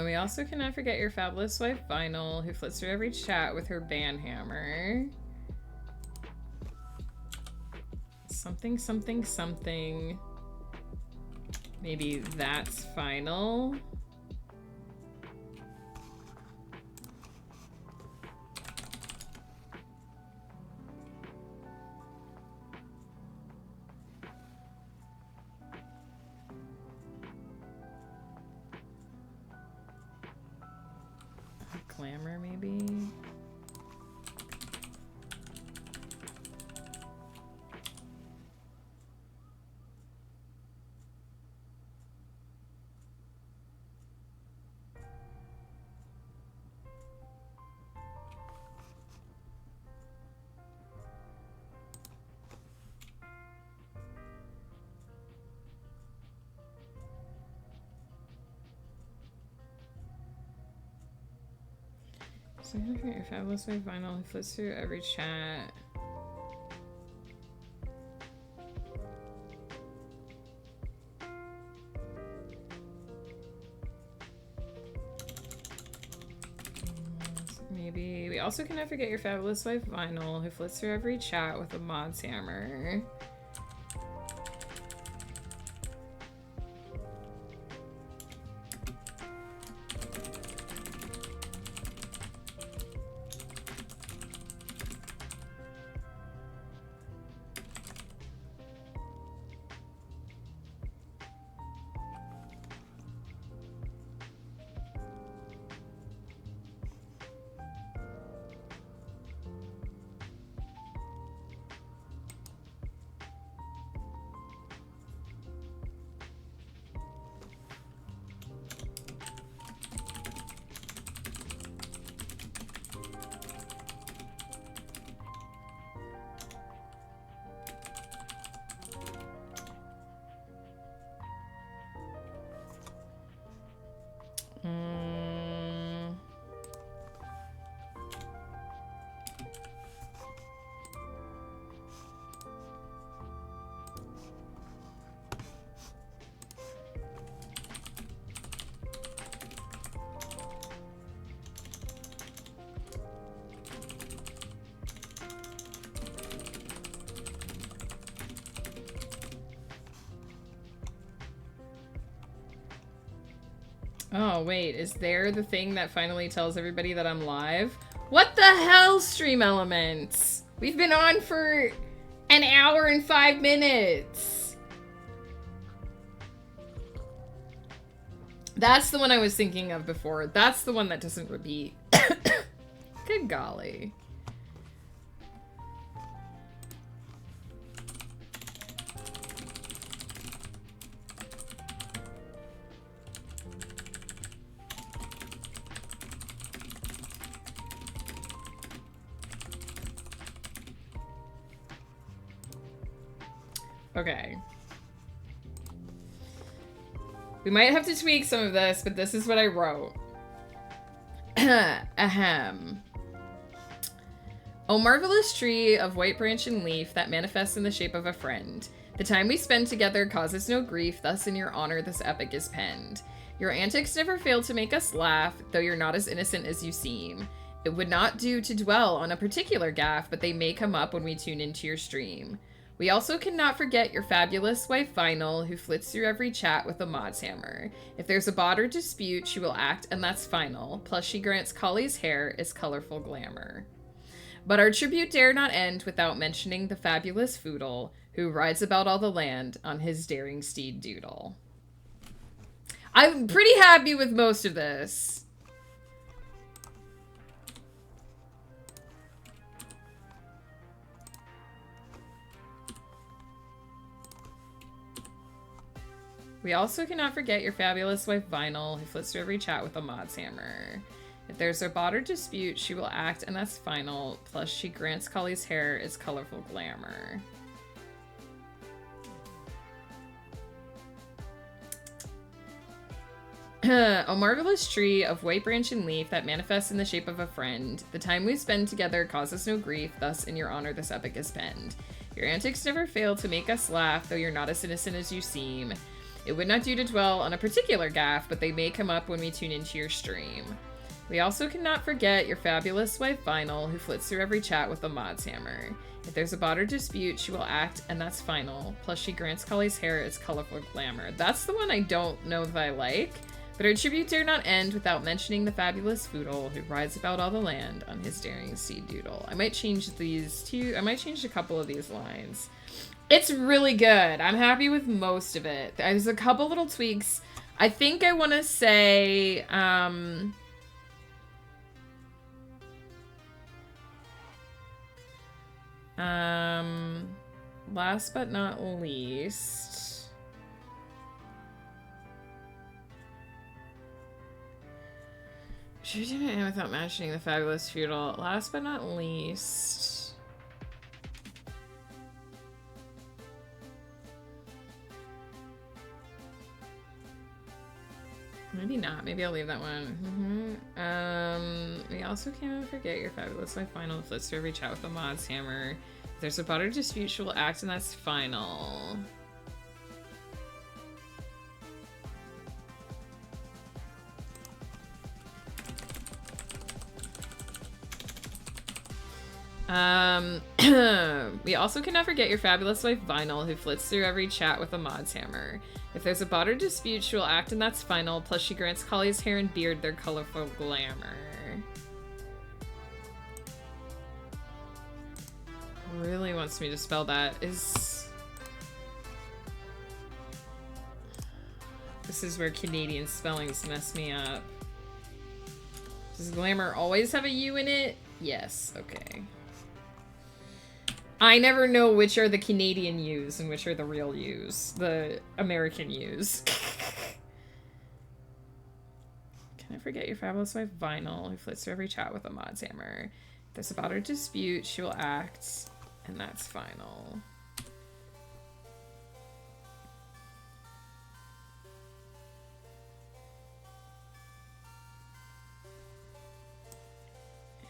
We also cannot forget your fabulous wife Vinyl, who flits through every chat with her band hammer. Something, something, something. Maybe that's final. Glamour, maybe? So look at your fabulous white vinyl. He flips through every chat. Maybe. We also cannot forget your fabulous wife Vinyl, who flits through every chat with a mod's hammer. Oh, wait, is there the thing that finally tells everybody that I'm live? What the hell, Stream Elements? We've been on for an hour and 5 minutes. That's the one I was thinking of before. That's the one that doesn't repeat. Good golly. Okay. We might have to tweak some of this, but this is what I wrote. Ahem. O marvelous tree of white branch and leaf that manifests in the shape of a friend. The time we spend together causes no grief, thus in your honor this epic is penned. Your antics never fail to make us laugh, though you're not as innocent as you seem. It would not do to dwell on a particular gaffe, but they may come up when we tune into your stream. We also cannot forget your fabulous wife Vinyl, who flits through every chat with a mod's hammer. If there's a bot or dispute, she will act, and that's final. Plus she grants Collie's hair its colorful glamour. But our tribute dare not end without mentioning the fabulous Foodle, who rides about all the land on his daring steed Doodle. I'm pretty happy with most of this. We also cannot forget your fabulous wife Vinyl, who flits through every chat with a mod's hammer. If there's a bot or dispute, she will act, and that's final. Plus, she grants Collie's hair its colorful glamour. A marvelous tree of white branch and leaf that manifests in the shape of a friend. The time we spend together causes no grief, thus in your honor this epic is penned. Your antics never fail to make us laugh, though you're not as innocent as you seem. It would not do to dwell on a particular gaffe, but they may come up when we tune into your stream. We also cannot forget your fabulous wife Vinyl, who flits through every chat with a mod's hammer. If there's a bot or dispute, she will act, and that's final. Plus she grants Collie's hair its colorful glamour. That's the one I don't know that I like, but our tribute dare not end without mentioning the fabulous Foodle, who rides about all the land on his daring steed Doodle. I might change these two, I might change a couple of these lines. It's really good. I'm happy with most of it. There's a couple little tweaks. I think I want to say, last but not least, should we do it without mentioning the fabulous Feudal? Last but not least, Maybe not. Maybe I'll leave that one. We also can't forget your fabulous life final flits to reach out with the mod's hammer. If there's a butter dispute, she will act, and that's final. We also cannot forget your fabulous wife Vinyl, who flits through every chat with a mod's hammer. If there's a butter dispute, she will act, and that's final. Plus, she grants Collie's hair and beard their colorful glamour. Really wants me to spell that. This is where Canadian spellings mess me up. Does glamour always have a U in it? Yes, okay. I never know which are the Canadian U's and which are the real U's. The American U's. Can I forget your fabulous wife Vinyl, who flits through every chat with a mod's hammer? If there's a butter dispute, she will act, and that's final.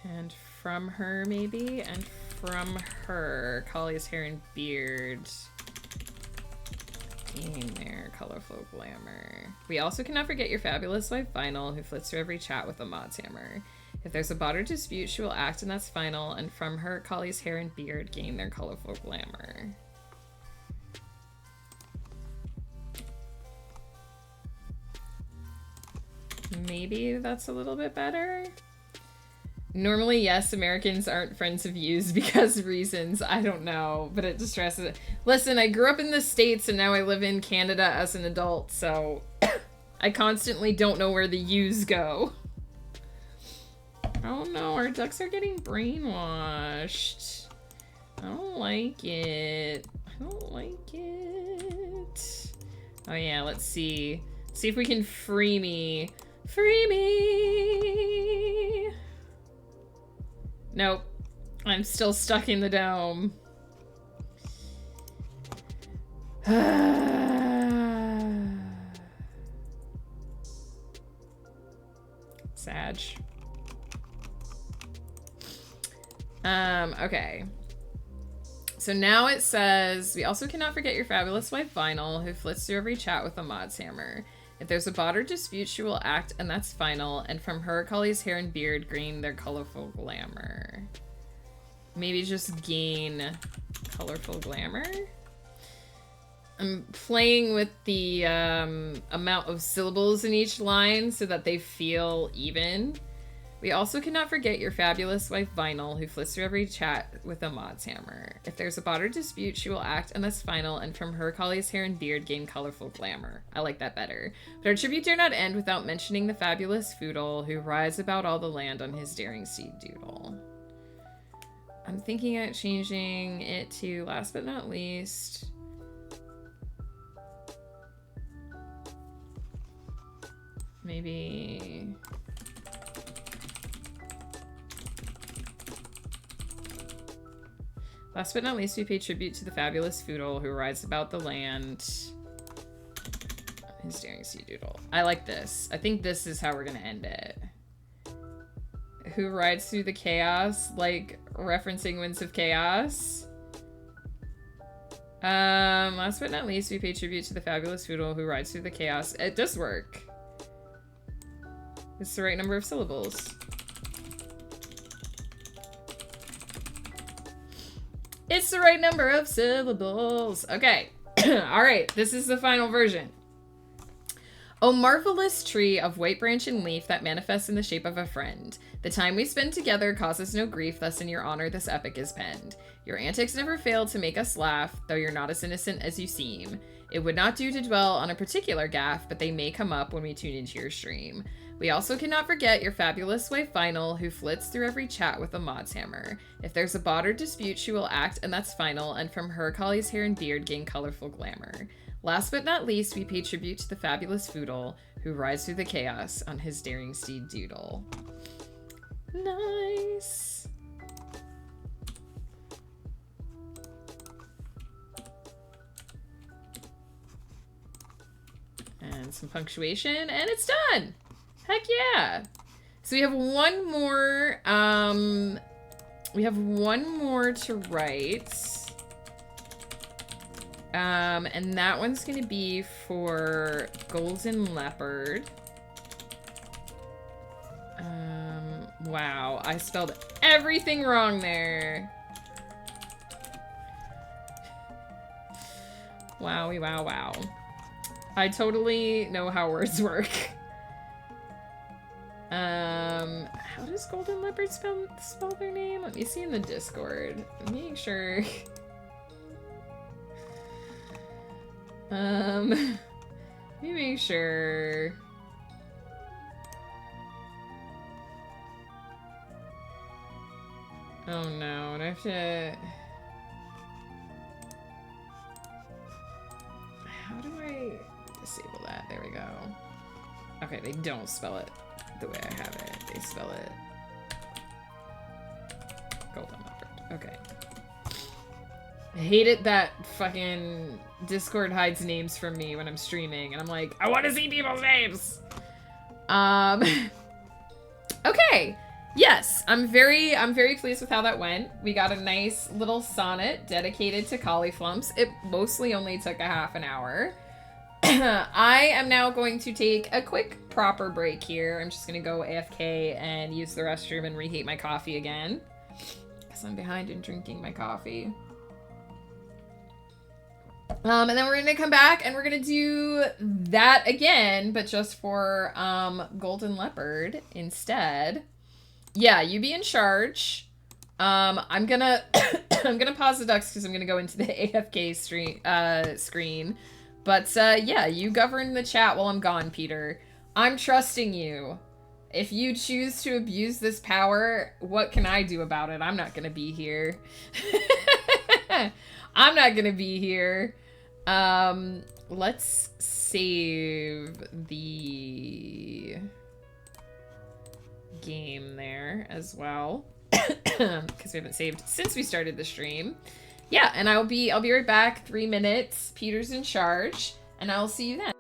And from her, maybe? And from her, Collie's hair and beard gain their colorful glamour. We also cannot forget your fabulous wife Vinyl, who flits through every chat with a mod's hammer. If there's a butter dispute, she will act, and that's final. And from her, Collie's hair and beard gain their colorful glamour. Maybe that's a little bit better. Normally, yes, Americans aren't friends of U's because of reasons. I don't know, but it distresses it. Listen, I grew up in the States and now I live in Canada as an adult, so I constantly don't know where the U's go. Oh no, our ducks are getting brainwashed. I don't like it. I don't like it. Oh yeah, let's see. See if we can free me. Free me! Nope. I'm still stuck in the dome. Sag. Okay. So now it says, we also cannot forget your fabulous wife Vinyl, who flits through every chat with a mod's hammer. If there's a butter dispute, she will act, and that's final. And from her, Collie's hair and beard gain their colorful glamour. Maybe just gain colorful glamour? I'm playing with the amount of syllables in each line so that they feel even. We also cannot forget your fabulous wife Vinyl, who flits through every chat with a mod's hammer. If there's a butter dispute, she will act, and that's final. And from her, Collie's hair and beard gain colorful glamour. I like that better. But our tribute dare not end without mentioning the fabulous Foodle, who rides about all the land on his daring steed Doodle. I'm thinking of changing it to last but not least. Maybe... Last but not least, we pay tribute to the fabulous Foodle, who rides about the land. His daring sea doodle. I like this. I think this is how we're gonna end it. Who rides through the chaos, like referencing Winds of Chaos. Last but not least, we pay tribute to the fabulous Foodle, who rides through the chaos. It does work. It's the right number of syllables. It's the right number of syllables. Okay. All right. This is the final version. O marvelous tree of white branch and leaf that manifests in the shape of a friend. The time we spend together causes no grief, thus in your honor this epic is penned. Your antics never fail to make us laugh, though you're not as innocent as you seem. It would not do to dwell on a particular gaffe, but they may come up when we tune into your stream. We also cannot forget your fabulous wife Vinyl, who flits through every chat with a mod's hammer. If there's a bot or dispute, she will act, and that's final, and from her, Collie's hair and beard gain colorful glamour. Last but not least, we pay tribute to the fabulous Foodle, who rides through the chaos on his daring steed Doodle. Nice! And some punctuation, and it's done. Heck yeah. So we have one more, to write. And that one's gonna be for Goldenleperd. Wow, I spelled everything wrong there. Wowie, wow, wow. I totally know how words work. How does Goldenleperd spell their name? Let me see in the Discord. Make sure. Let me make sure. Oh no, I have to... How do I disable that? There we go. Okay, they don't spell it the way I have it. They spell it Goldenleperd. Okay. I hate it that fucking Discord hides names from me when I'm streaming, and I'm like, I want to see people's names! Okay. Yes, I'm very pleased with how that went. We got a nice little sonnet dedicated to Cauliflumps. It mostly only took a half an hour. I am now going to take a quick proper break here. I'm just gonna go AFK and use the restroom and reheat my coffee again. Because I'm behind in drinking my coffee. And then we're gonna come back and we're gonna do that again, but just for Goldenleperd instead. Yeah, you be in charge. I'm gonna I'm gonna pause the ducks because I'm gonna go into the AFK screen. But yeah, you govern the chat while I'm gone, Peter. I'm trusting you. If you choose to abuse this power, what can I do about it? I'm not gonna be here. I'm not gonna be here. Let's save the game there as well. Because we haven't saved since we started the stream. Yeah, and I'll be right back. 3 minutes. Peter's in charge, and I'll see you then.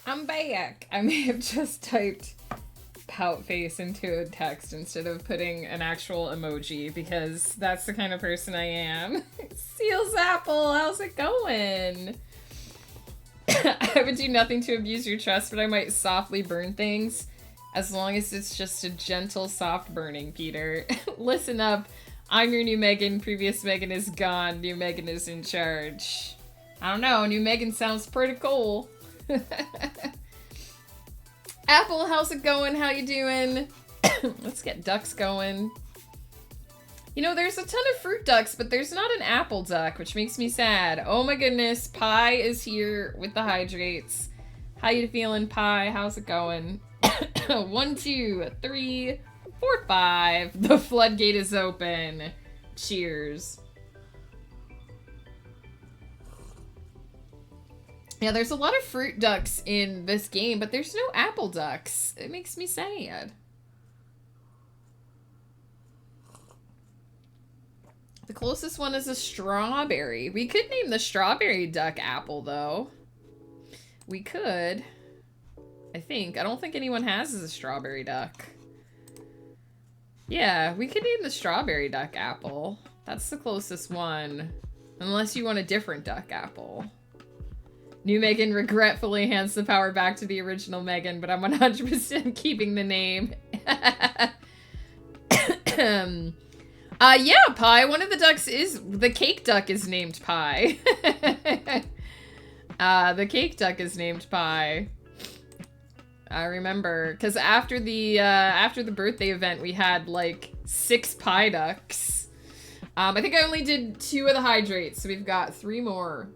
I'm back. I may have just typed pout face into a text instead of putting an actual emoji because that's the kind of person I am. Seals Apple, how's it going? I would do nothing to abuse your trust, but I might softly burn things as long as it's just a gentle, soft burning, Peter. Listen up. I'm your new Megan. Previous Megan is gone. New Megan is in charge. I don't know. New Megan sounds pretty cool. Apple, how's it going? How you doing? Let's get ducks going. You know, there's a ton of fruit ducks, but there's not an apple duck, which makes me sad. Oh my goodness, Pie is here with the hydrates. How you feeling, Pie? How's it going? 1, 2, 3, 4, 5. The floodgate is open. Cheers. Yeah, there's a lot of fruit ducks in this game, but there's no apple ducks. It makes me sad. The closest one is a strawberry. We could name the strawberry duck Apple, though. We could. I think. I don't think anyone has a strawberry duck. Yeah, we could name the strawberry duck Apple. That's the closest one. Unless you want a different duck Apple. New Megan regretfully hands the power back to the original Megan, but I'm 100% keeping the name. Yeah, Pie. One of the ducks is... The cake duck is named Pie. The cake duck is named Pie. I remember. Because after the birthday event, we had, like, 6 pie ducks. I think I only did 2 of the hydrates, so we've got 3 more.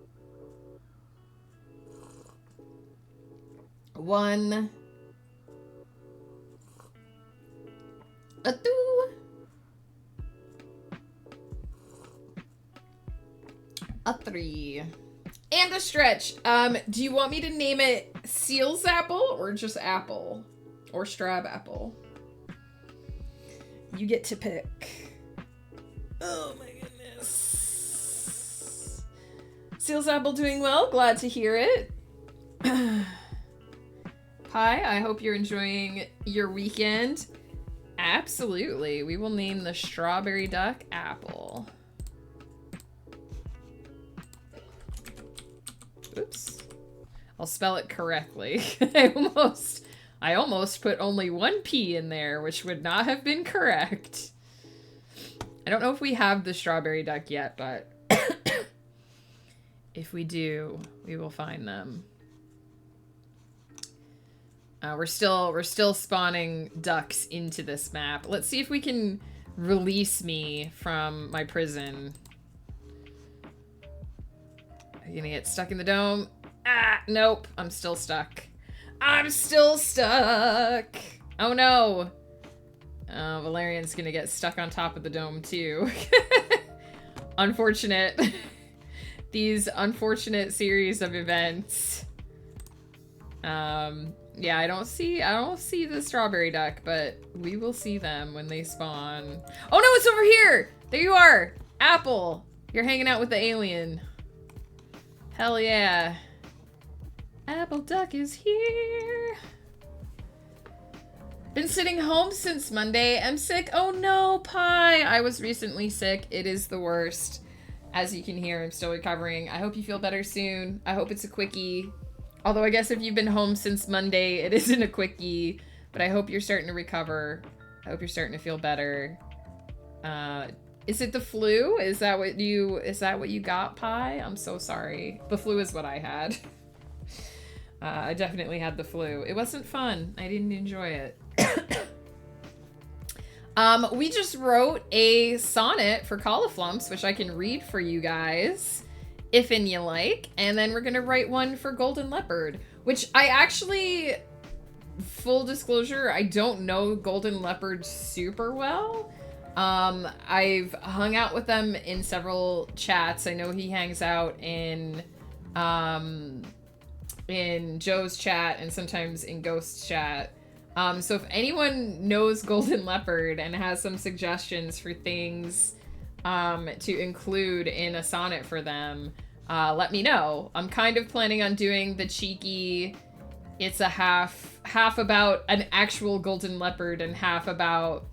1. A 2. A 3. And a stretch. Do you want me to name it Seals Apple or just Apple? Or Strab Apple? You get to pick. Oh my goodness. Seals Apple doing well. Glad to hear it. Hi, I hope you're enjoying your weekend. Absolutely. We will name the strawberry duck Apple. Oops. I'll spell it correctly. I almost put only 1 P in there, which would not have been correct. I don't know if we have the strawberry duck yet, but if we do, we will find them. We're still spawning ducks into this map. Let's see if we can release me from my prison. Are you gonna get stuck in the dome? Ah, nope. I'm still stuck. I'm still stuck. Oh no. Valerian's gonna get stuck on top of the dome too. Unfortunate. These unfortunate series of events. Yeah, I don't see the strawberry duck, but we will see them when they spawn. Oh no, it's over here! There you are! Apple! You're hanging out with the alien. Hell yeah. Apple duck is here. Been sitting home since Monday. I'm sick. Oh no, Pie. I was recently sick. It is the worst. As you can hear, I'm still recovering. I hope you feel better soon. I hope it's a quickie. Although I guess if you've been home since Monday, it isn't a quickie. But I hope you're starting to recover. I hope you're starting to feel better. Is it the flu? Is that what you got, Pie? I'm so sorry. The flu is what I had. I definitely had the flu. It wasn't fun. I didn't enjoy it. We just wrote a sonnet for Cauliflumps, which I can read for you guys, if and you like. And then we're gonna write one for Goldenleperd, which I actually, full disclosure, I don't know Goldenleperd super well. I've hung out with them in several chats. I know he hangs out in Joe's chat and sometimes in Ghost's chat. So if anyone knows Goldenleperd and has some suggestions for things to include in a sonnet for them, let me know. I'm kind of planning on doing the cheeky it's a half about an actual golden leopard and half about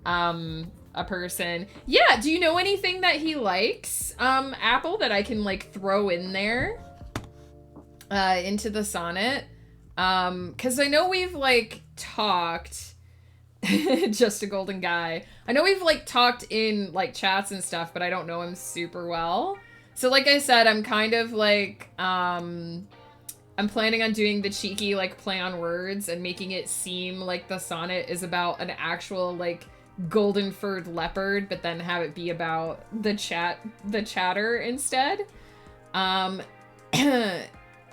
a person. Yeah, do you know anything that he likes, Apple, that I can like throw in there into the sonnet? Because I know we've like talked just a golden guy. I know we've like talked in like chats and stuff, but I don't know him super well. So like I said, I'm kind of like I'm planning on doing the cheeky like play on words and making it seem like the sonnet is about an actual like golden furred leopard, but then have it be about the chatter instead.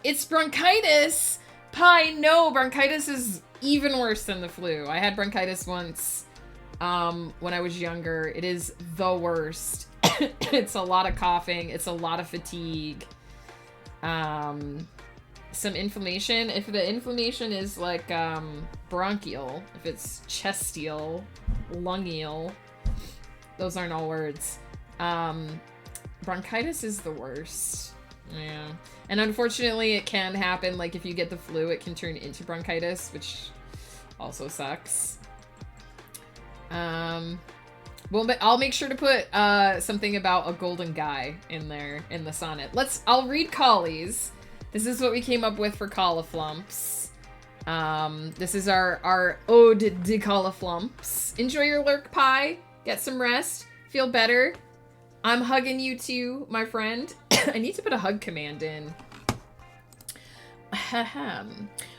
It's bronchitis. Pie, no, bronchitis is even worse than the flu. I had bronchitis once when I was younger. It is the worst. It's a lot of coughing. It's a lot of fatigue. Some inflammation. If the inflammation is like bronchial, if it's chestial, lungial, those aren't all words. Bronchitis is the worst. Yeah. And unfortunately it can happen, like if you get the flu, it can turn into bronchitis, which also sucks. Well, but I'll make sure to put something about a golden guy in there in the sonnet. I'll read Collies. This is what we came up with for Cauliflumps. This is our ode de Cauliflumps. Enjoy your lurk, Pie. Get some rest. Feel better. I'm hugging you too, my friend. I need to put a hug command in.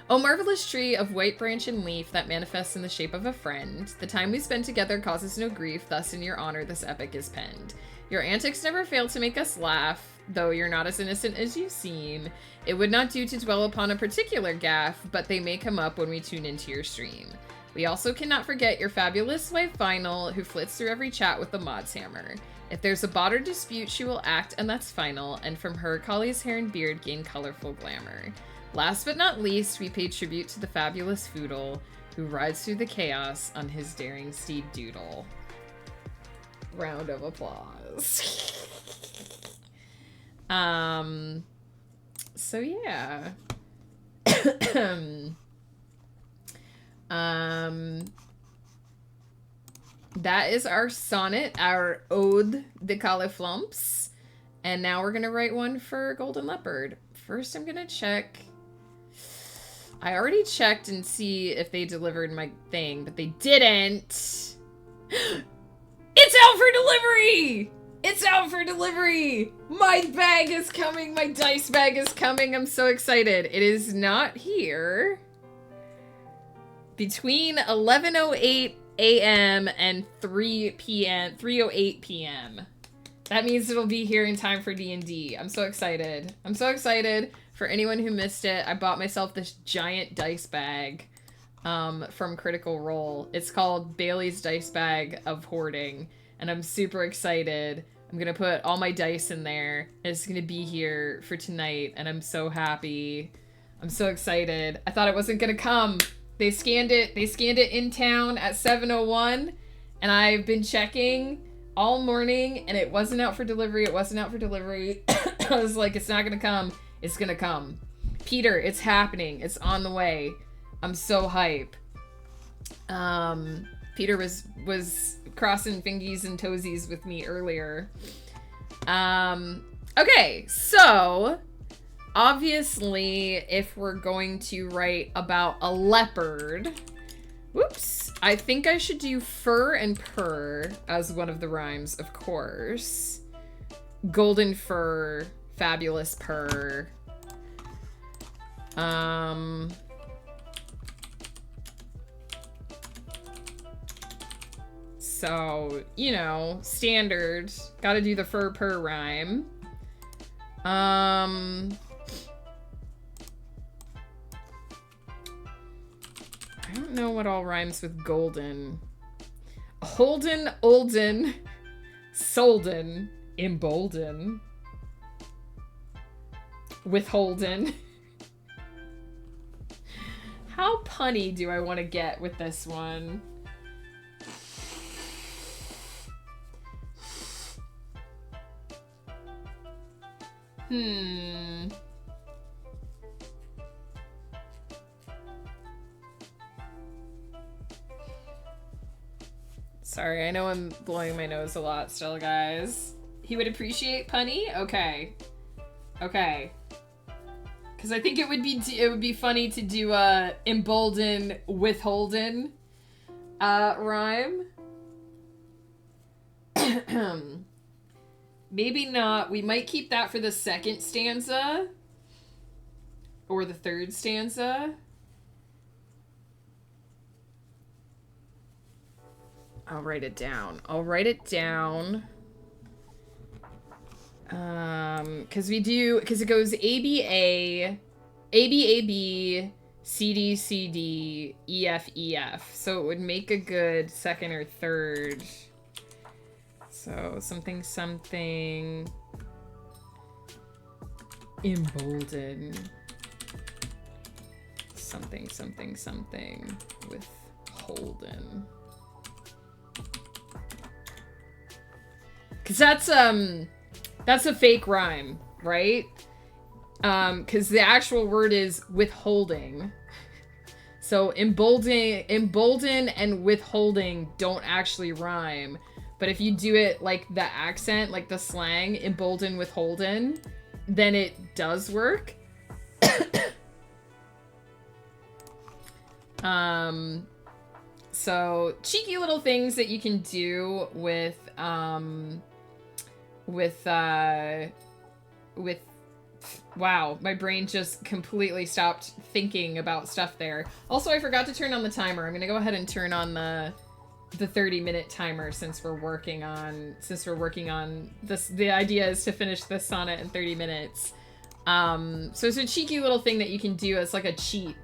Oh, marvelous tree of white branch and leaf that manifests in the shape of a friend. The time we spend together causes no grief, thus in your honor this epic is penned. Your antics never fail to make us laugh, though you're not as innocent as you seem. It would not do to dwell upon a particular gaffe, but they may come up when we tune into your stream. We also cannot forget your fabulous wife Final, who flits through every chat with the mod's hammer. If there's a bot or dispute, she will act, and that's final, and from her, Collie's hair and beard gain colorful glamour. Last but not least, we pay tribute to the fabulous Foodle, who rides through the chaos on his daring steed Doodle. Round of applause. So yeah. That is our sonnet, our ode de Cauliflumps. And now we're gonna write one for Golden Leopard. First, I'm gonna check. I already checked and see if they delivered my thing, but they didn't. It's out for delivery! It's out for delivery! My bag is coming! My dice bag is coming! I'm so excited. It is not here. Between 11:08 a.m. and 3:08 p.m. That means it'll be here in time for D&D. I'm so excited. I'm so excited. For anyone who missed it, I bought myself this giant dice bag from Critical Role. It's called Bailey's Dice Bag of Hoarding, and I'm super excited. I'm gonna put all my dice in there, and it's gonna be here for tonight, and I'm so happy. I'm so excited. I thought it wasn't gonna come. They scanned it in town at 7:01, and I've been checking all morning, and it wasn't out for delivery. It wasn't out for delivery. I was like, it's not gonna come. It's gonna come. Peter, it's happening. It's on the way. I'm so hype. Peter was crossing fingies and toesies with me earlier. Okay, so obviously if we're going to write about a leopard, whoops, I think I should do fur and purr as one of the rhymes, of course. Golden fur, fabulous purr. So, you know, standard. Gotta do the fur purr rhyme. I don't know what all rhymes with golden. Holden, olden, solden, embolden, withholden. How punny do I want to get with this one? Sorry, I know I'm blowing my nose a lot still, guys. He would appreciate punny? Okay. Okay. Because I think it would be funny to do a embolden withholden rhyme. Maybe not. We might keep that for the second stanza. Or the third stanza. I'll write it down. I'll write it down. Because it goes ABA, ABAB, CD, EF. So it would make a good second or third. So something, embolden. Something with Holden. Cause that's a fake rhyme, right? Cause the actual word is withholding. So embolden and withholding don't actually rhyme. But if you do it like the accent, like the slang, embolden withholden, then it does work. So cheeky little things that you can do with wow, my brain just completely stopped thinking about stuff there. Also, I forgot to turn on the timer. I'm gonna go ahead and turn on the 30-minute timer since we're working on this. The idea is to finish this sonnet in 30 minutes. So it's a cheeky little thing that you can do as like a cheat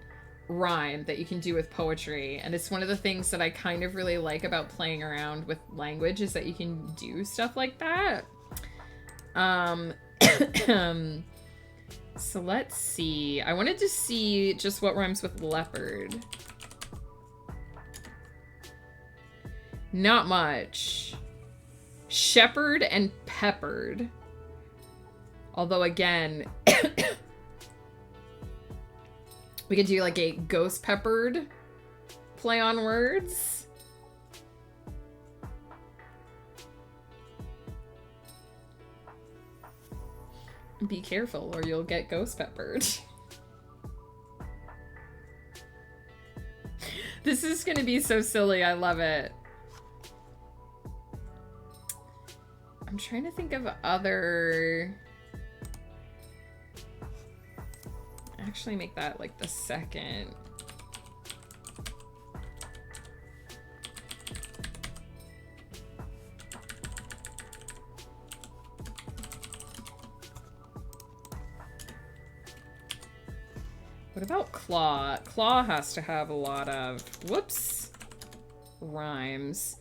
rhyme that you can do with poetry, and it's one of the things that I kind of really like about playing around with language is that you can do stuff like that. So let's see. I wanted to see just what rhymes with leopard. Not much. Shepherd and peppered. Although again, we could do like a ghost peppered play on words. Be careful or you'll get ghost peppered. This is gonna be so silly. I love it. I'm trying to think of other... Actually make that like the second. What about claw? Claw has to have a lot of, whoops, rhymes.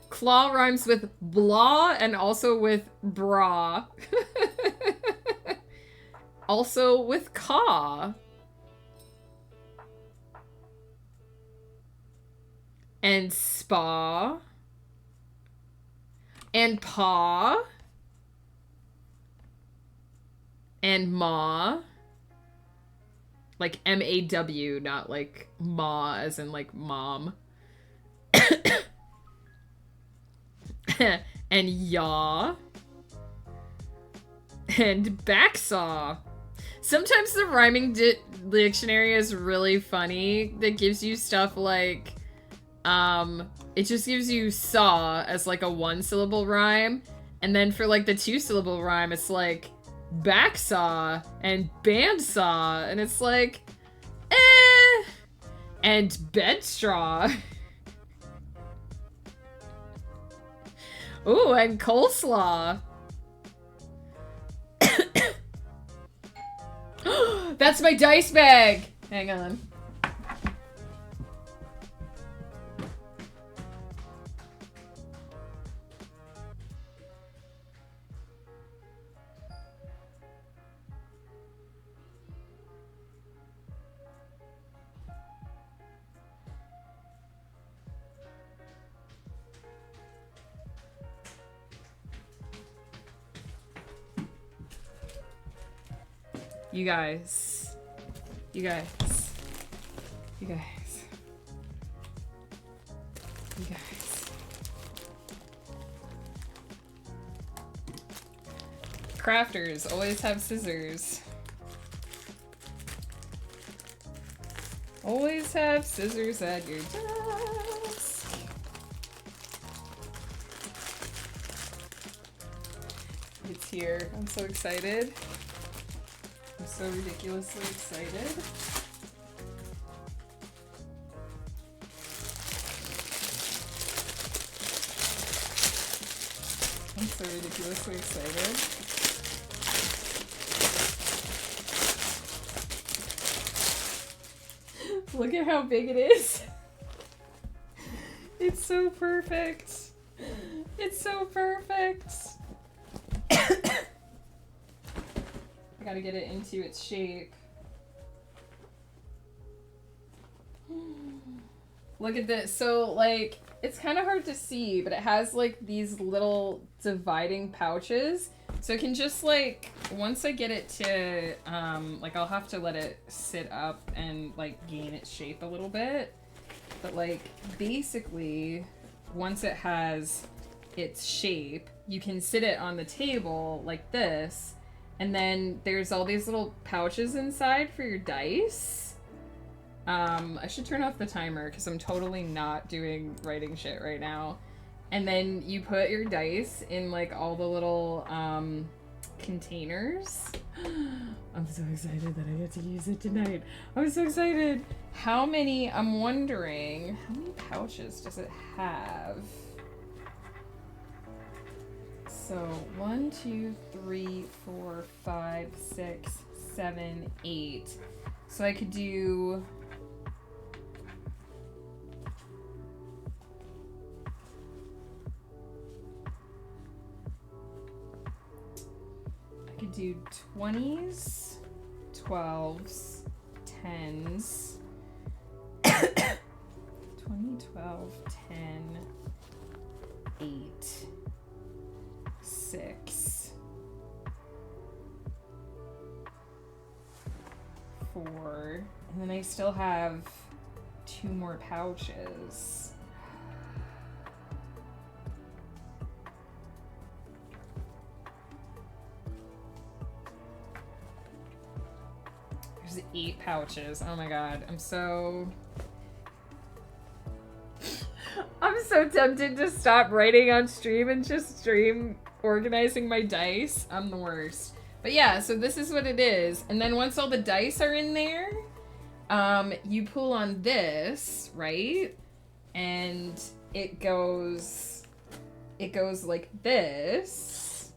Claw rhymes with blah and also with bra. Also with caw. And spa. And paw. And ma. Like M-A-W, not like ma as in like mom. And yaw. And backsaw. Sometimes the rhyming dictionary is really funny. That gives you stuff like, it just gives you saw as like a 1-syllable rhyme. And then for like the 2-syllable rhyme, it's like backsaw and bandsaw. And it's like, eh. And bed straw. Ooh, and coleslaw. That's my dice bag! Hang on. You guys. You guys. Crafters always have scissors. Always have scissors at your desk. It's here. I'm so excited. I'm so ridiculously excited. I'm so ridiculously excited. Look at how big it is. It's so perfect. It's so perfect. I gotta get it into its shape. Look at this. So, like, it's kind of hard to see, but it has, like, these little dividing pouches. So it can just, like, once I get it to, like, I'll have to let it sit up and, like, gain its shape a little bit. But, like, basically, once it has its shape, you can sit it on the table like this, and then there's all these little pouches inside for your dice. I should turn off the timer because I'm totally not doing writing shit right now. And then you put your dice in like all the little containers. I'm so excited that I get to use it tonight. I'm so excited. I'm wondering, how many pouches does it have? So 1, 2, 3, 4, 5, 6, 7, 8. So I could do... I could do 20s, 12s, 10s. 20, 12, 10, 8, 6, 4, and then I still have 2 more pouches. There's 8 pouches. Oh my god, I'm so tempted to stop writing on stream and just stream organizing my dice. I'm the worst. But yeah, so this is what it is. And then once all the dice are in there, you pull on this, right? And it goes like this.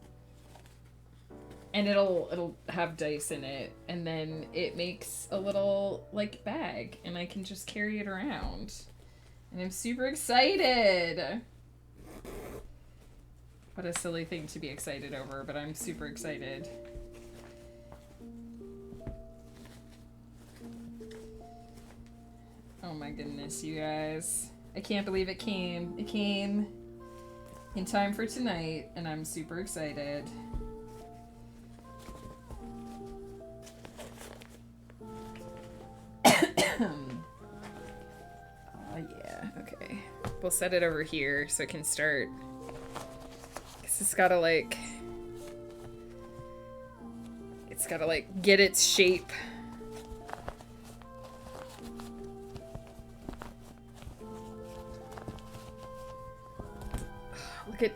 And it'll have dice in it. And then it makes a little like bag and I can just carry it around. And I'm super excited. What a silly thing to be excited over, but I'm super excited. Oh my goodness, you guys. I can't believe it came. It came in time for tonight, and I'm super excited. Yeah, okay. We'll set it over here so it can start. It's gotta like get its shape.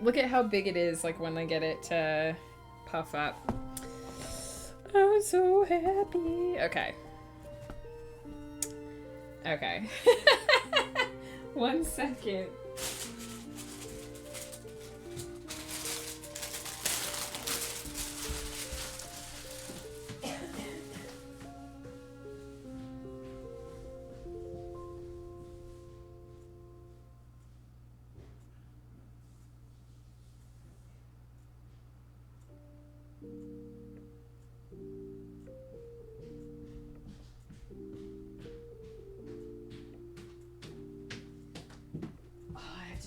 Look at how big it is, like when I get it to puff up. I'm so happy. Okay. Okay. 1 second.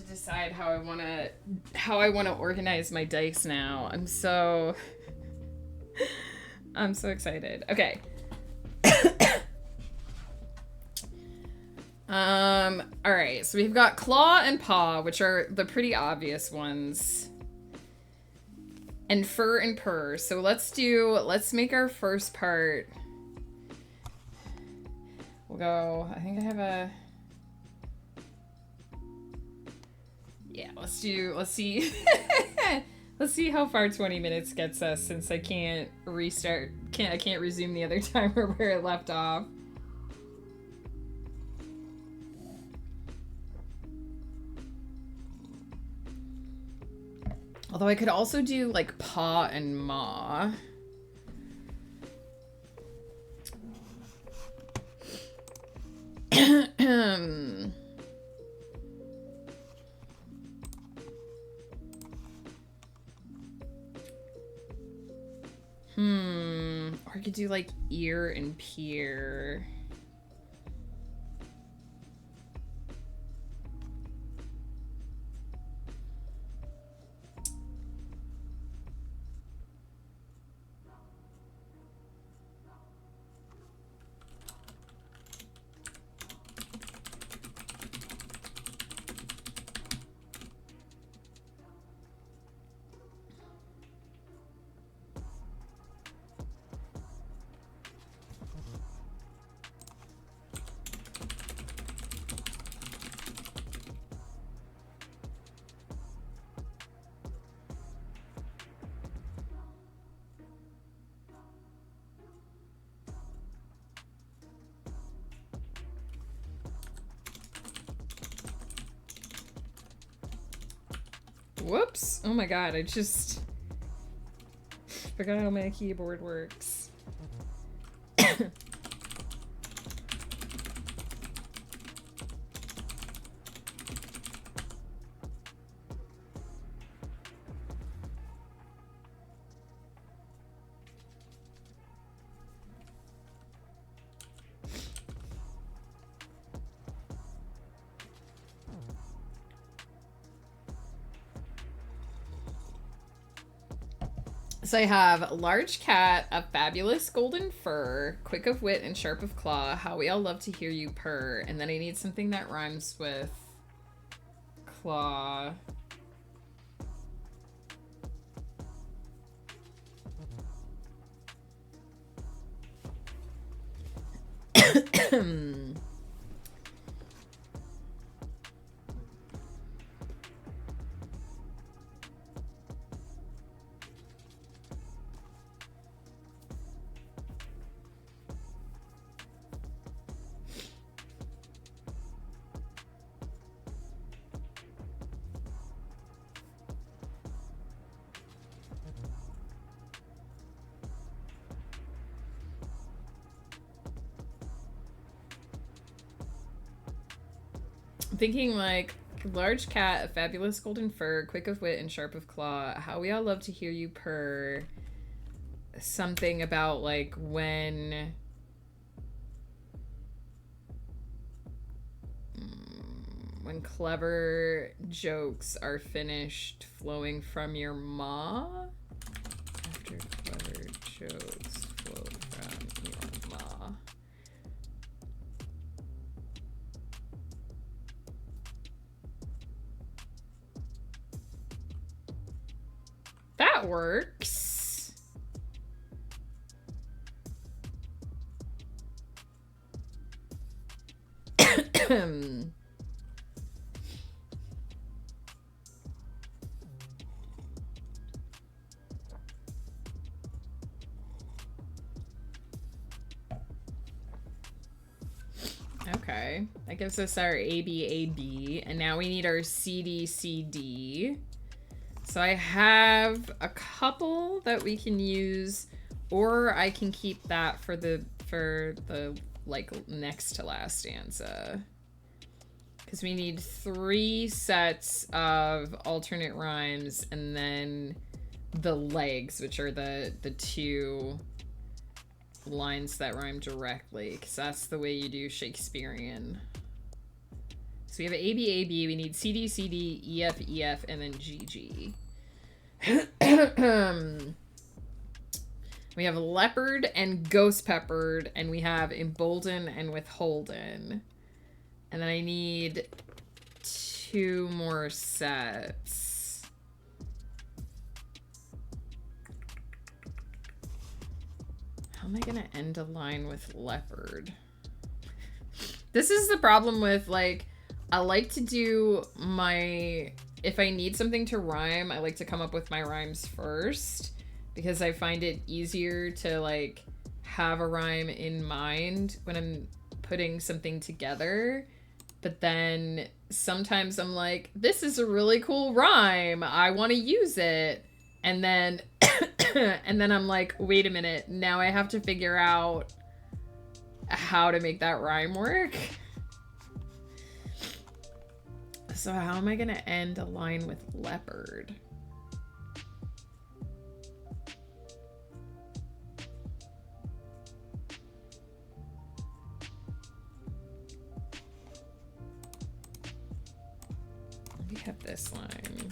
Decide how I want to organize my dice now. I'm so excited. Okay. All right, so we've got claw and paw, which are the pretty obvious ones. And fur and purr. So let's make our first part. We'll go, I think I have a, yeah, let's see. Let's see how far 20 minutes gets us, since I can't I can't resume the other timer where it left off. Although I could also do like paw and maw. Or I could do like ear and peer. Whoops. Oh my god, I just forgot how my keyboard works. So I have large cat, a fabulous golden fur, quick of wit and sharp of claw, how we all love to hear you purr, and then I need something that rhymes with claw. Thinking like large cat, a fabulous golden fur, quick of wit and sharp of claw, how we all love to hear you purr. Something about like when clever jokes are finished flowing from your maw. After clever jokes flow from your maw. That works. Okay, that gives us our ABAB, and now we need our CDCD. So I have a couple that we can use, or I can keep that for the like next to last stanza. Because we need 3 sets of alternate rhymes and then the legs, which are the 2 lines that rhyme directly, because that's the way you do Shakespearean. So we have A, B, A, B, we need C, D, C, D, E, F, E, F, and then G, G. We have leopard and ghost peppered, and we have embolden and withholden. And then I need 2 more sets. How am I gonna end a line with leopard? This is the problem with, like, I like to do my... If I need something to rhyme, I like to come up with my rhymes first. Because I find it easier to, like, have a rhyme in mind when I'm putting something together. But then sometimes I'm like, this is a really cool rhyme. I want to use it. And then... and then I'm like, wait a minute. Now I have to figure out how to make that rhyme work. So how am I gonna end a line with leopard? We have this line.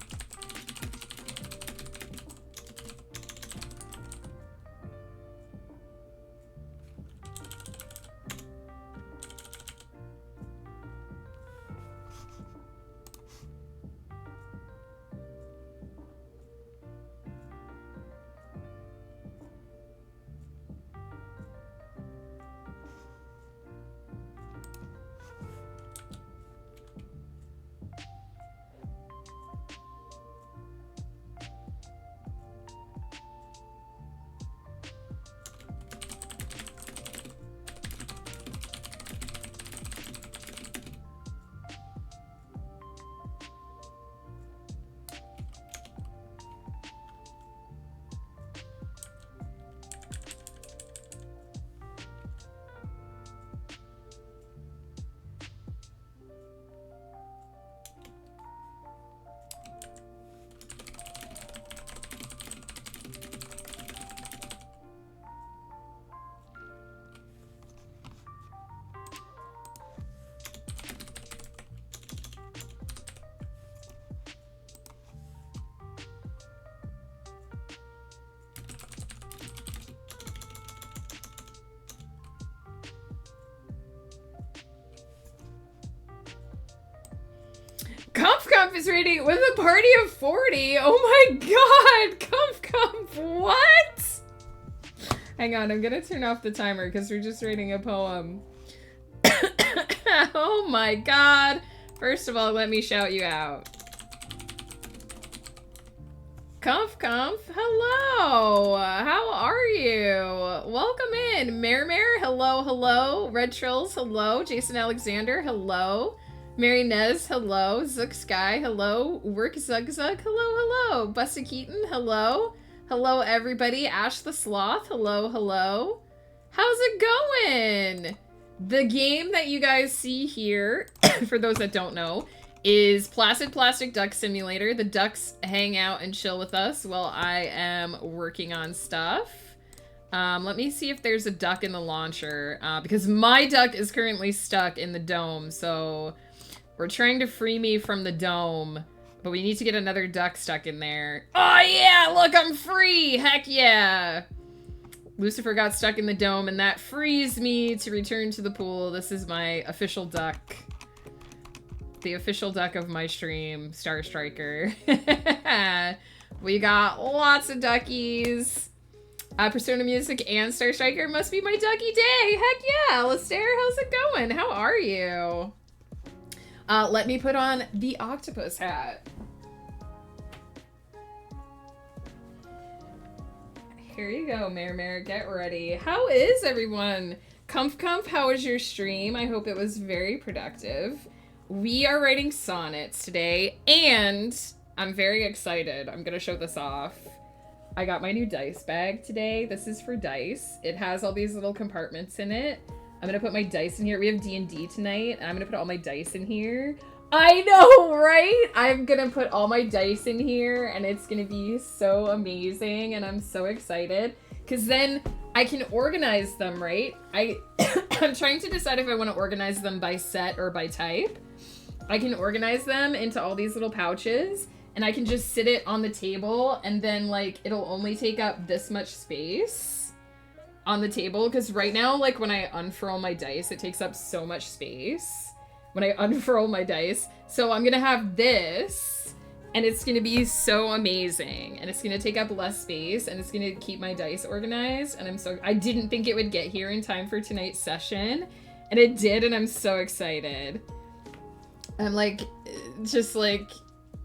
Comf is rating with a party of 40. Oh my god! Comf, what? Hang on, I'm gonna turn off the timer because we're just reading a poem. Oh my god. First of all, let me shout you out. Comf, hello! How are you? Welcome in. Mare, hello. Red Trills, hello. Jason Alexander, hello. Mary Nez, hello. Zook Sky, hello. Work Zug, hello. Busta Keaton, hello. Hello, everybody. Ash the Sloth, hello. How's it going? The game that you guys see here, for those that don't know, is Placid Plastic Duck Simulator. The ducks hang out and chill with us while I am working on stuff. Let me see if there's a duck in the launcher, because my duck is currently stuck in the dome, so we're trying to free me from the dome, but we need to get another duck stuck in there. Oh yeah, look, I'm free! Heck yeah! Lucifer got stuck in the dome, and that frees me to return to the pool. This is my official duck. The official duck of my stream, Star Striker. We got lots of duckies. Persona Music and Star Striker must be my ducky day. Heck yeah, Alastair, how's it going? How are you? Let me put on the octopus hat. Here you go, Mare, get ready. How is everyone? Comf, how was your stream? I hope it was very productive. We are writing sonnets today, and I'm very excited. I'm gonna show this off. I got my new dice bag today. This is for dice. It has all these little compartments in it. I'm gonna put my dice in here. We have D&D tonight, and I'm gonna put all my dice in here. I know, right? I'm gonna put all my dice in here, and it's gonna be so amazing, and I'm so excited. Because then I can organize them, right? I'm trying to decide if I want to organize them by set or by type. I can organize them into all these little pouches, and I can just sit it on the table, and then, like, it'll only take up this much space on the table, because right now, like, when I unfurl my dice, it takes up so much space. when I unfurl my dice. So I'm gonna have this, and it's gonna be so amazing, and it's gonna take up less space, and it's gonna keep my dice organized. And I didn't think it would get here in time for tonight's session, and it did, and I'm so excited. I'm like, just like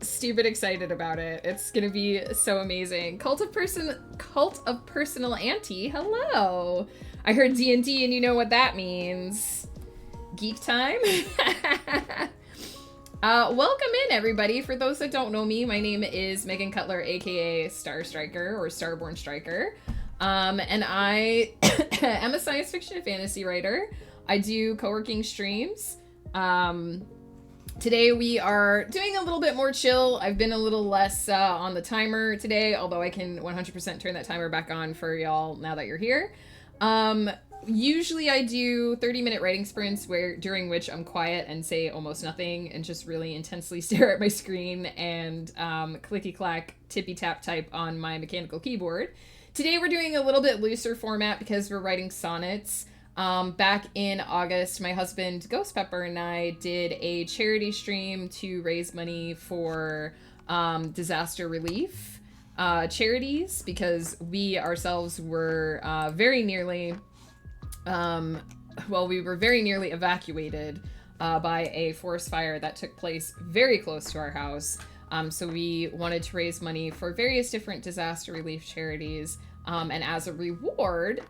stupid excited about it. It's gonna be so amazing. Cult of Personal Auntie, hello. I heard D&D and you know what that means. Geek time. Welcome in, everybody. For those that don't know me, my name is Megan Cutler, aka Star Striker or Starborn Striker. And I am a science fiction and fantasy writer. I do co-working streams. Today we are doing a little bit more chill. I've been a little less on the timer today, although I can 100% turn that timer back on for y'all now that you're here. Usually I do 30-minute writing sprints during which I'm quiet and say almost nothing and just really intensely stare at my screen and clicky-clack, tippy-tap type on my mechanical keyboard. Today we're doing a little bit looser format because we're writing sonnets. Back in August, my husband Ghost Pepper and I did a charity stream to raise money for disaster relief charities because we ourselves were very nearly evacuated by a forest fire that took place very close to our house. So we wanted to raise money for various different disaster relief charities. And as a reward,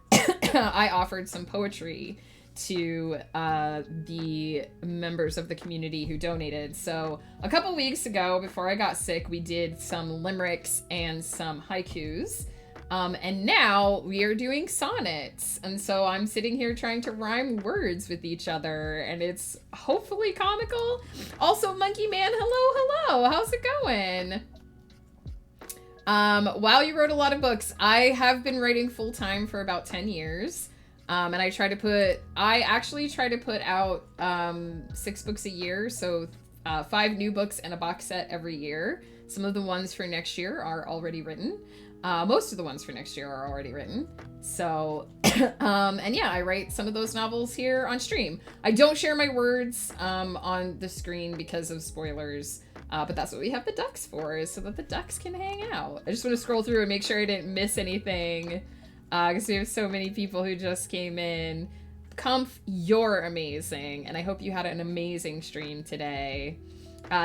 I offered some poetry to the members of the community who donated. So a couple weeks ago, before I got sick, we did some limericks and some haikus. And now we are doing sonnets. And so I'm sitting here trying to rhyme words with each other, and it's hopefully comical. Also, Monkey Man, hello. How's it going? Wow, you wrote a lot of books. I have been writing full time for about 10 years. And I actually try to put out 6 books a year. So 5 new books and a box set every year. Some of the ones for next year are already written. Most of the ones for next year are already written. So, and yeah, I write some of those novels here on stream. I don't share my words on the screen because of spoilers. But that's what we have the ducks for, is so that the ducks can hang out. I just want to scroll through and make sure I didn't miss anything. Because we have so many people who just came in. Comf, you're amazing. And I hope you had an amazing stream today.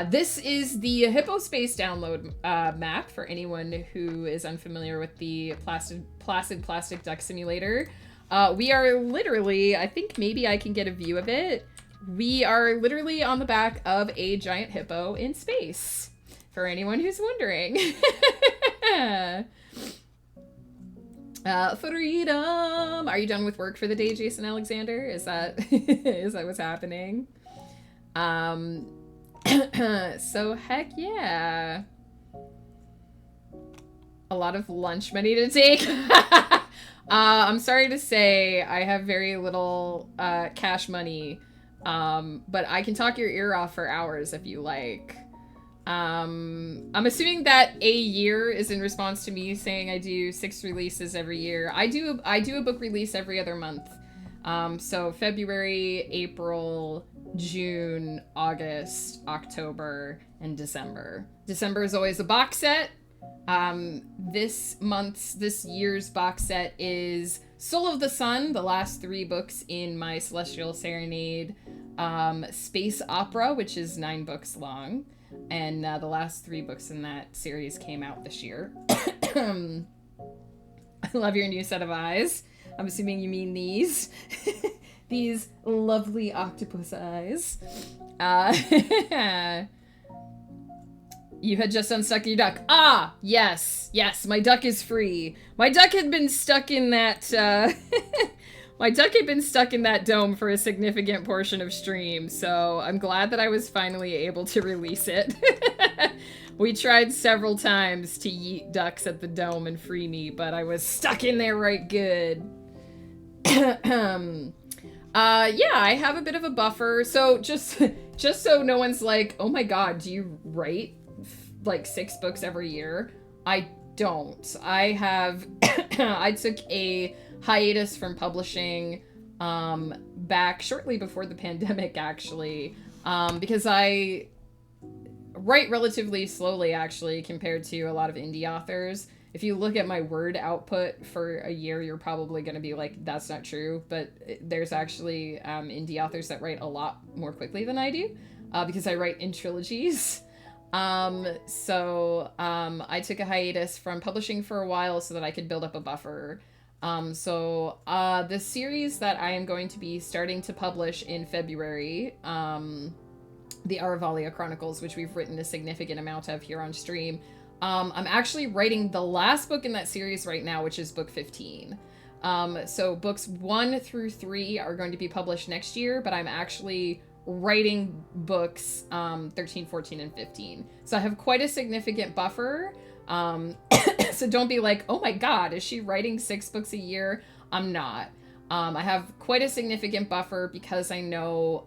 This is the Hippospace download map for anyone who is unfamiliar with the Placid Plastic Duck Simulator. We are literally, I think maybe I can get a view of it. We are literally on the back of a giant hippo in space, for anyone who's wondering. Freedom! Are you done with work for the day, Jason Alexander? Is that what's happening? So heck yeah. A lot of lunch money to take. I'm sorry to say I have very little cash money. But I can talk your ear off for hours if you like. I'm assuming that a year is in response to me saying I do 6 releases every year. I do a book release every other month. So February, April, June, August, October, and December. December is always a box set. This year's box set is Soul of the Sun, the last 3 books in my Celestial Serenade space opera, which is 9 books long. And the last 3 books in that series came out this year. I love your new set of eyes. I'm assuming you mean these. These lovely octopus eyes. You had just unstuck your duck. Ah, yes, my duck is free. My duck had been stuck in that, my duck had been stuck in that dome for a significant portion of stream, so I'm glad that I was finally able to release it. We tried several times to yeet ducks at the dome and free me, but I was stuck in there right good. Yeah, I have a bit of a buffer, so just so no one's like, oh my god, do you write like 6 books every year? I don't. I have I took a hiatus from publishing back shortly before the pandemic, actually. because I write relatively slowly, actually, compared to a lot of indie authors. If you look at my word output for a year, you're probably going to be like, that's not true. But there's actually indie authors that write a lot more quickly than I do, because I write in trilogies. So I took a hiatus from publishing for a while so that I could build up a buffer. The series that I am going to be starting to publish in February, the Aravalia Chronicles, which we've written a significant amount of here on stream, I'm actually writing the last book in that series right now, which is book 15. So books 1 through 3 are going to be published next year, but I'm actually writing books 13, 14, and 15. So I have quite a significant buffer. So don't be like, oh my god, is she writing 6 books a year? I'm not. I have quite a significant buffer because I know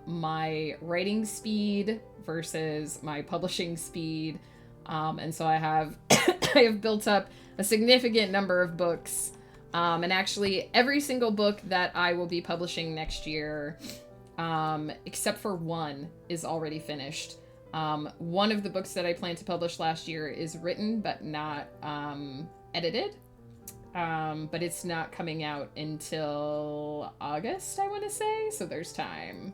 my writing speed versus my publishing speed. And so I have I have built up a significant number of books. And actually every single book that I will be publishing next year, except for one, is already finished. One of the books that I planned to publish last year is written but not edited. But it's not coming out until August, I want to say, so there's time.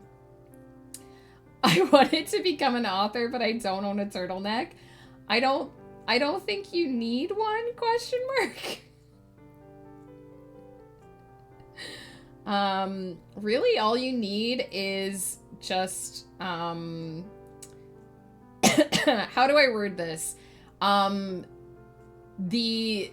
I wanted to become an author, but I don't own a turtleneck. I don't think you need one, ? Really all you need is just, how do I word this? The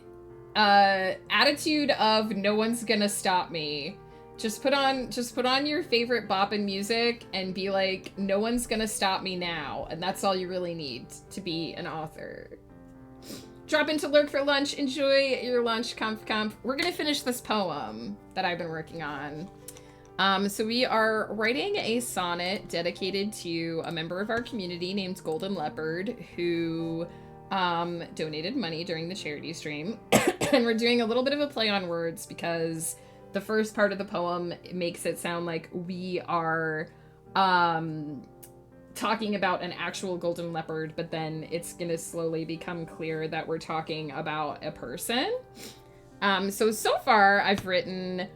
attitude of no one's gonna stop me. Just put on your favorite boppin' music and be like, no one's gonna stop me now. And that's all you really need to be an author. Drop into Lurk for lunch. Enjoy your lunch, comp. We're gonna finish this poem that I've been working on. So we are writing a sonnet dedicated to a member of our community named Goldenleperd, who donated money during the charity stream. And we're doing a little bit of a play on words because the first part of the poem makes it sound like we are talking about an actual golden leopard, but then it's gonna slowly become clear that we're talking about a person. So far I've written: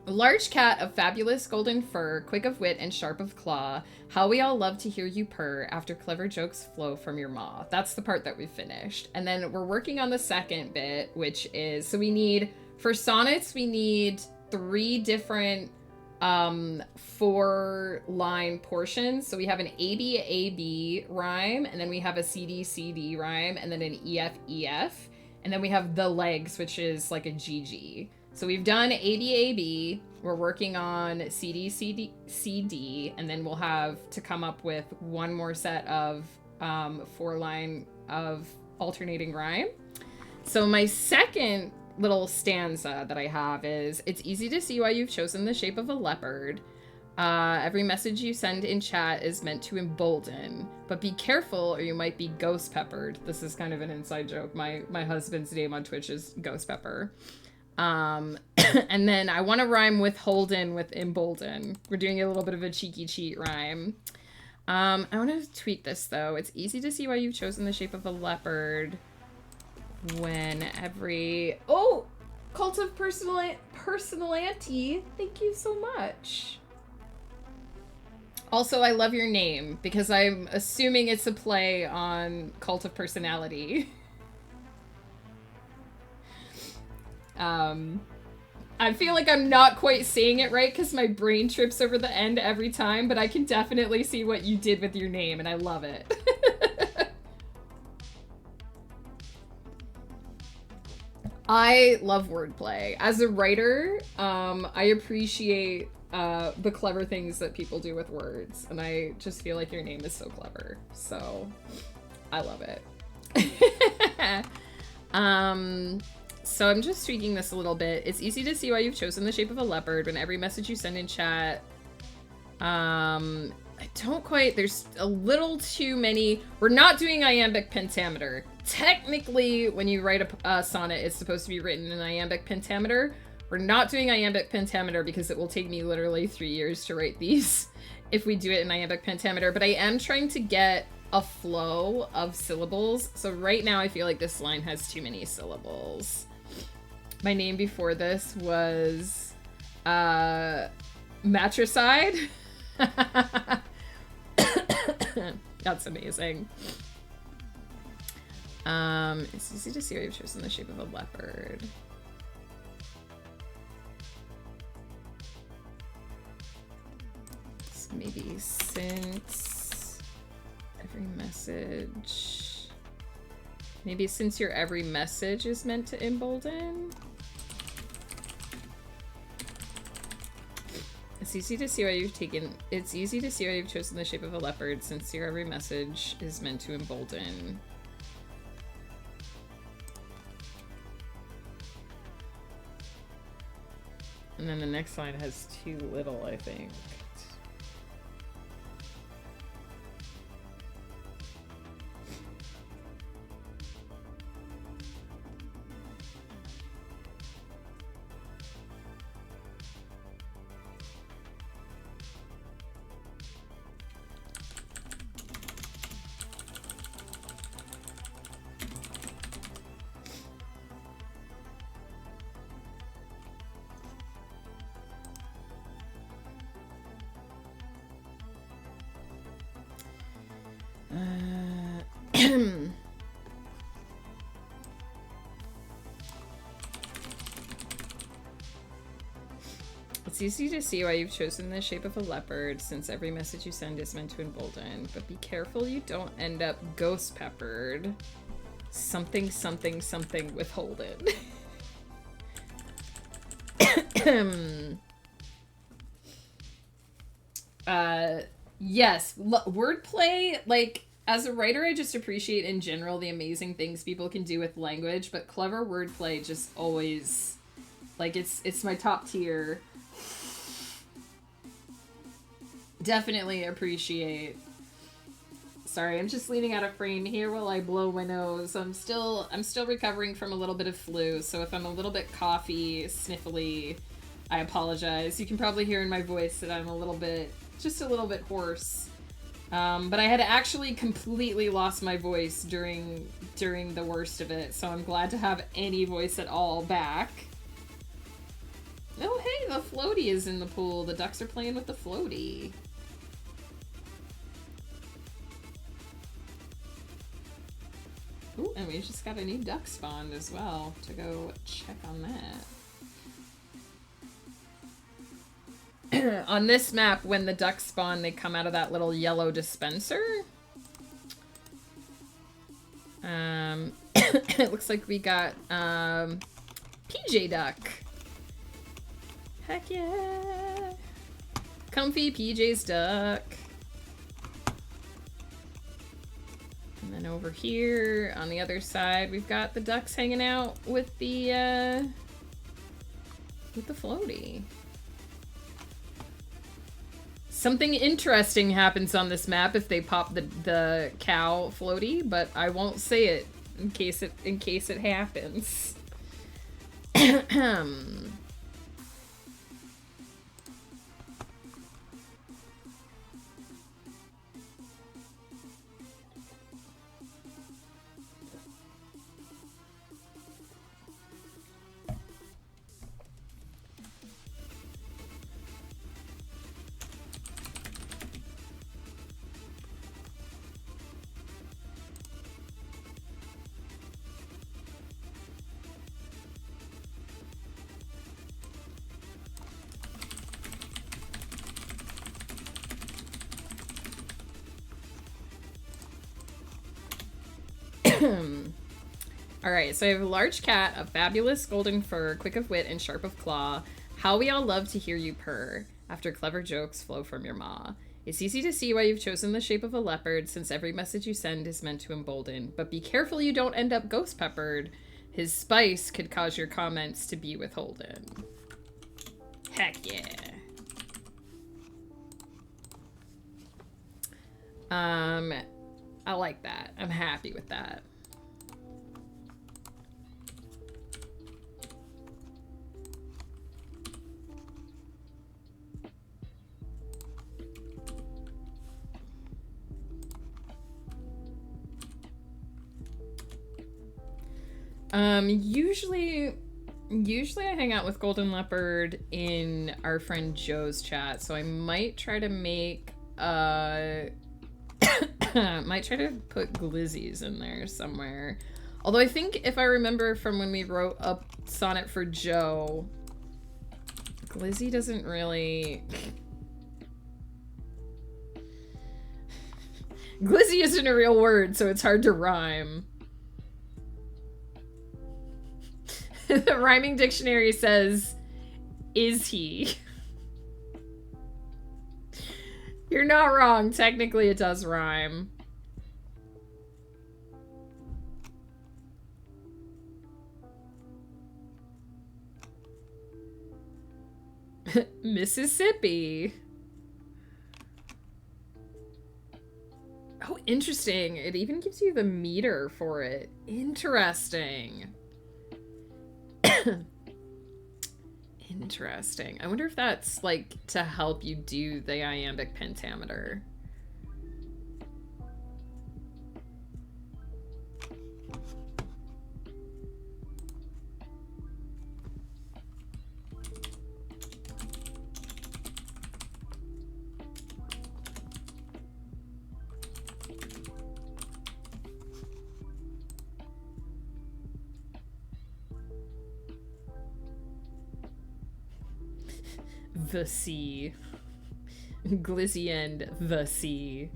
a large cat of fabulous golden fur, quick of wit and sharp of claw, how we all love to hear you purr after clever jokes flow from your maw. That's the part that we finished. And then we're working on the second bit, which is, so we need, for sonnets, we need 3 different 4-line portions. So we have an AB rhyme, and then we have a CD rhyme, and then an EF, and then we have the legs, which is like a GG. So we've done AB, we're working on CD, and then we'll have to come up with one more set of 4-line of alternating rhyme. So my second little stanza that I have is: it's easy to see why you've chosen the shape of a leopard. Every message you send in chat is meant to embolden, but be careful or you might be ghost peppered. This is kind of an inside joke. My husband's name on Twitch is Ghost Pepper. And then I want to rhyme with Holden with embolden. We're doing a little bit of a cheeky cheat rhyme. I want to tweak this though. It's easy to see why you've chosen the shape of a leopard when every... Oh! Cult of Personality. Thank you so much. Also, I love your name, because I'm assuming it's a play on Cult of Personality. I feel like I'm not quite saying it right because my brain trips over the end every time, but I can definitely see what you did with your name, and I love it. I love wordplay. As a writer, I appreciate the clever things that people do with words, and I just feel like your name is so clever, so I love it. So I'm just tweaking this a little bit. It's easy to see why you've chosen the shape of a leopard when every message you send in chat. I don't quite, there's a little too many. We're not doing iambic pentameter. Technically, when you write a sonnet, it's supposed to be written in iambic pentameter. We're not doing iambic pentameter because it will take me literally 3 years to write these if we do it in iambic pentameter, but I am trying to get a flow of syllables. So right now I feel like this line has too many syllables. My name before this was Matricide. That's amazing. It's easy to see why you've chosen the shape of a leopard. So maybe since every message... Maybe since your every message is meant to embolden? It's easy to see why you've chosen the shape of a leopard, since your every message is meant to embolden. And then the next line has too little, I think. It's easy to see why you've chosen the shape of a leopard, since every message you send is meant to embolden. But be careful you don't end up ghost peppered. Something, something, something withholden. Yes, wordplay, like, as a writer, I just appreciate in general the amazing things people can do with language, but clever wordplay just always, like, it's my top tier. Definitely appreciate. Sorry, I'm just leaning out of frame here while I blow my nose. I'm still recovering from a little bit of flu, so if I'm a little bit coughy, sniffly, I apologize. You can probably hear in my voice that I'm just a little bit hoarse. But I had actually completely lost my voice during the worst of it, so I'm glad to have any voice at all back. Oh, hey, the floaty is in the pool. The ducks are playing with the floaty. Ooh, and we just got a new duck spawned as well to go check on that. On this map, when the ducks spawn, they come out of that little yellow dispenser. It looks like we got PJ duck. Heck yeah! Comfy PJ's duck. And then over here, on the other side, we've got the ducks hanging out with the floaty. Something interesting happens on this map if they pop the cow floaty, but I won't say it in case it happens. Alright, so I have a large cat, a fabulous golden fur, quick of wit, and sharp of claw. How we all love to hear you purr, after clever jokes flow from your maw. It's easy to see why you've chosen the shape of a leopard, since every message you send is meant to embolden. But be careful you don't end up ghost peppered. His spice could cause your comments to be withholden. Heck yeah. I like that. I'm happy with that. Usually I hang out with Goldenleperd in our friend Joe's chat, so I might try to make might try to put glizzies in there somewhere. Although I think if I remember from when we wrote a sonnet for Joe, glizzy doesn't really... Glizzy isn't a real word, so it's hard to rhyme. The rhyming dictionary says, is he? You're not wrong. Technically, it does rhyme. Mississippi. Oh, interesting. It even gives you the meter for it. Interesting. Interesting. I wonder if that's like to help you do the iambic pentameter. The sea. Glizzy and the sea.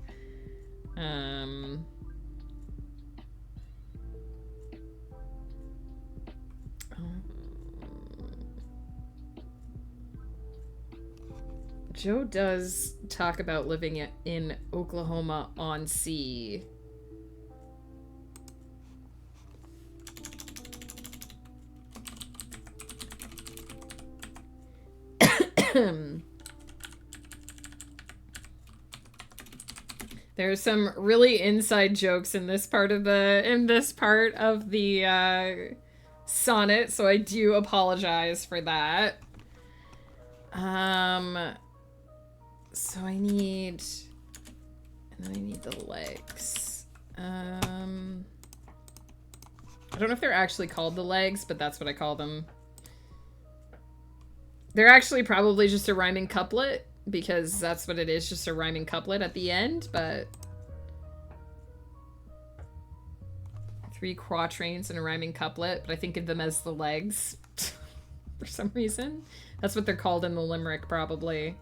Joe does talk about living in Oklahoma on sea. There's some really inside jokes in this part of the sonnet, so I do apologize for that. So I need the legs. I don't know if they're actually called the legs, but that's what I call them. They're actually probably just a rhyming couplet, because that's what it is, just a rhyming couplet at the end, but 3 quatrains and a rhyming couplet, but I think of them as the legs for some reason. That's what they're called in the limerick, probably.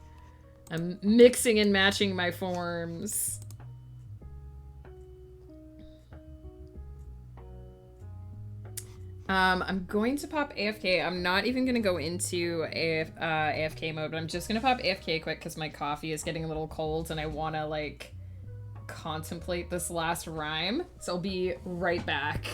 I'm mixing and matching my forms. I'm going to pop AFK. I'm not even going to go into AFK mode, but I'm just going to pop AFK quick because my coffee is getting a little cold and I want to, like, contemplate this last rhyme. So I'll be right back.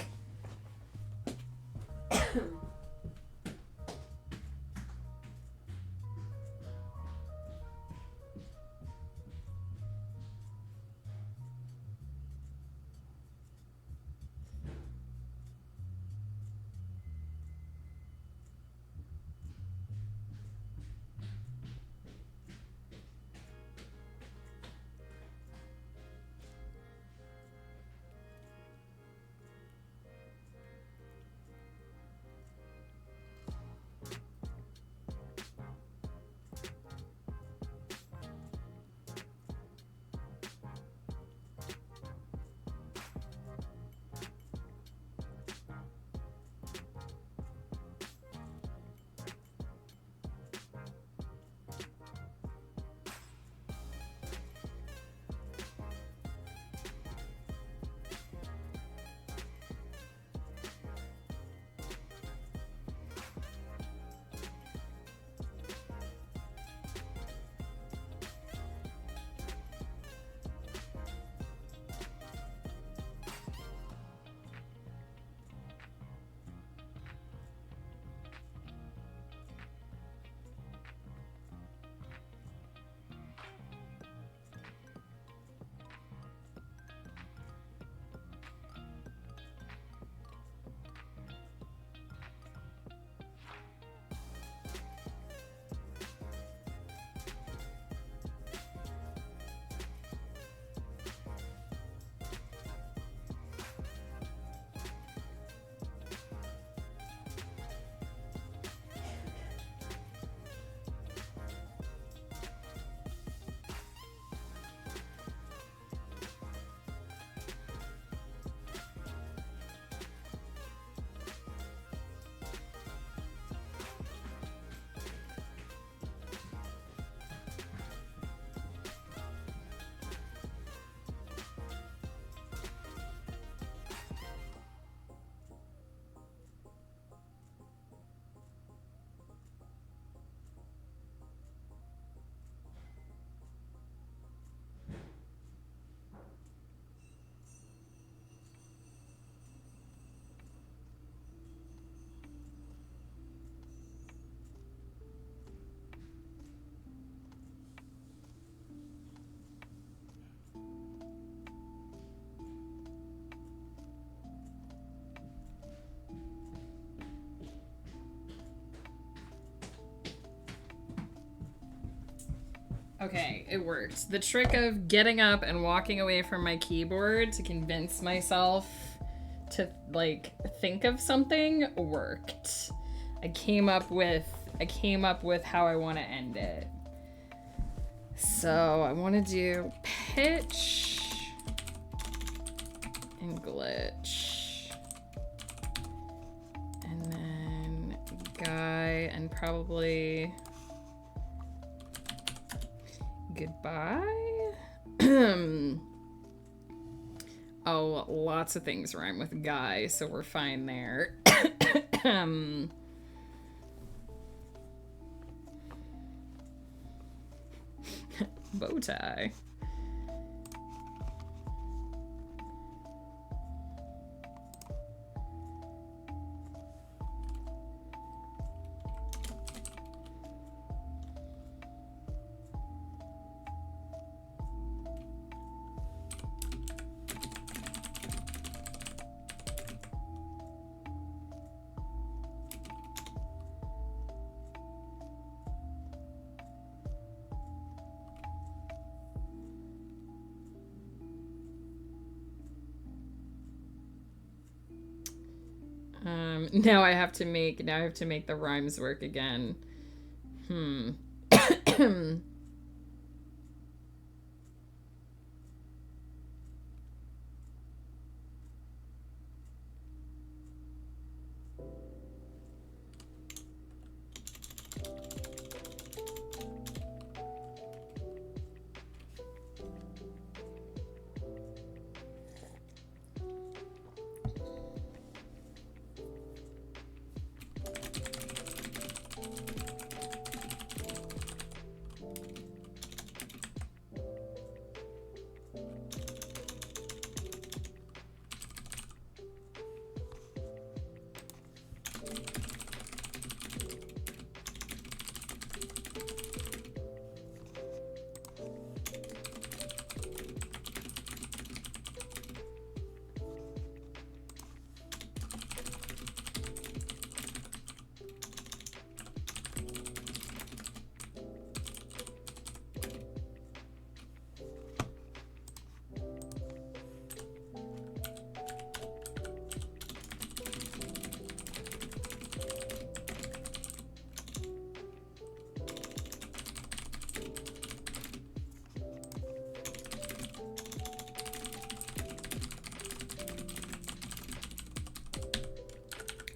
Okay, it worked. The trick of getting up and walking away from my keyboard to convince myself to, like, think of something worked. I came up with how I want to end it. So I want to do pitch and glitch. And then guy and probably goodbye. Oh, lots of things rhyme with guy, so we're fine there. Bow tie. Now I have to make the rhymes work again.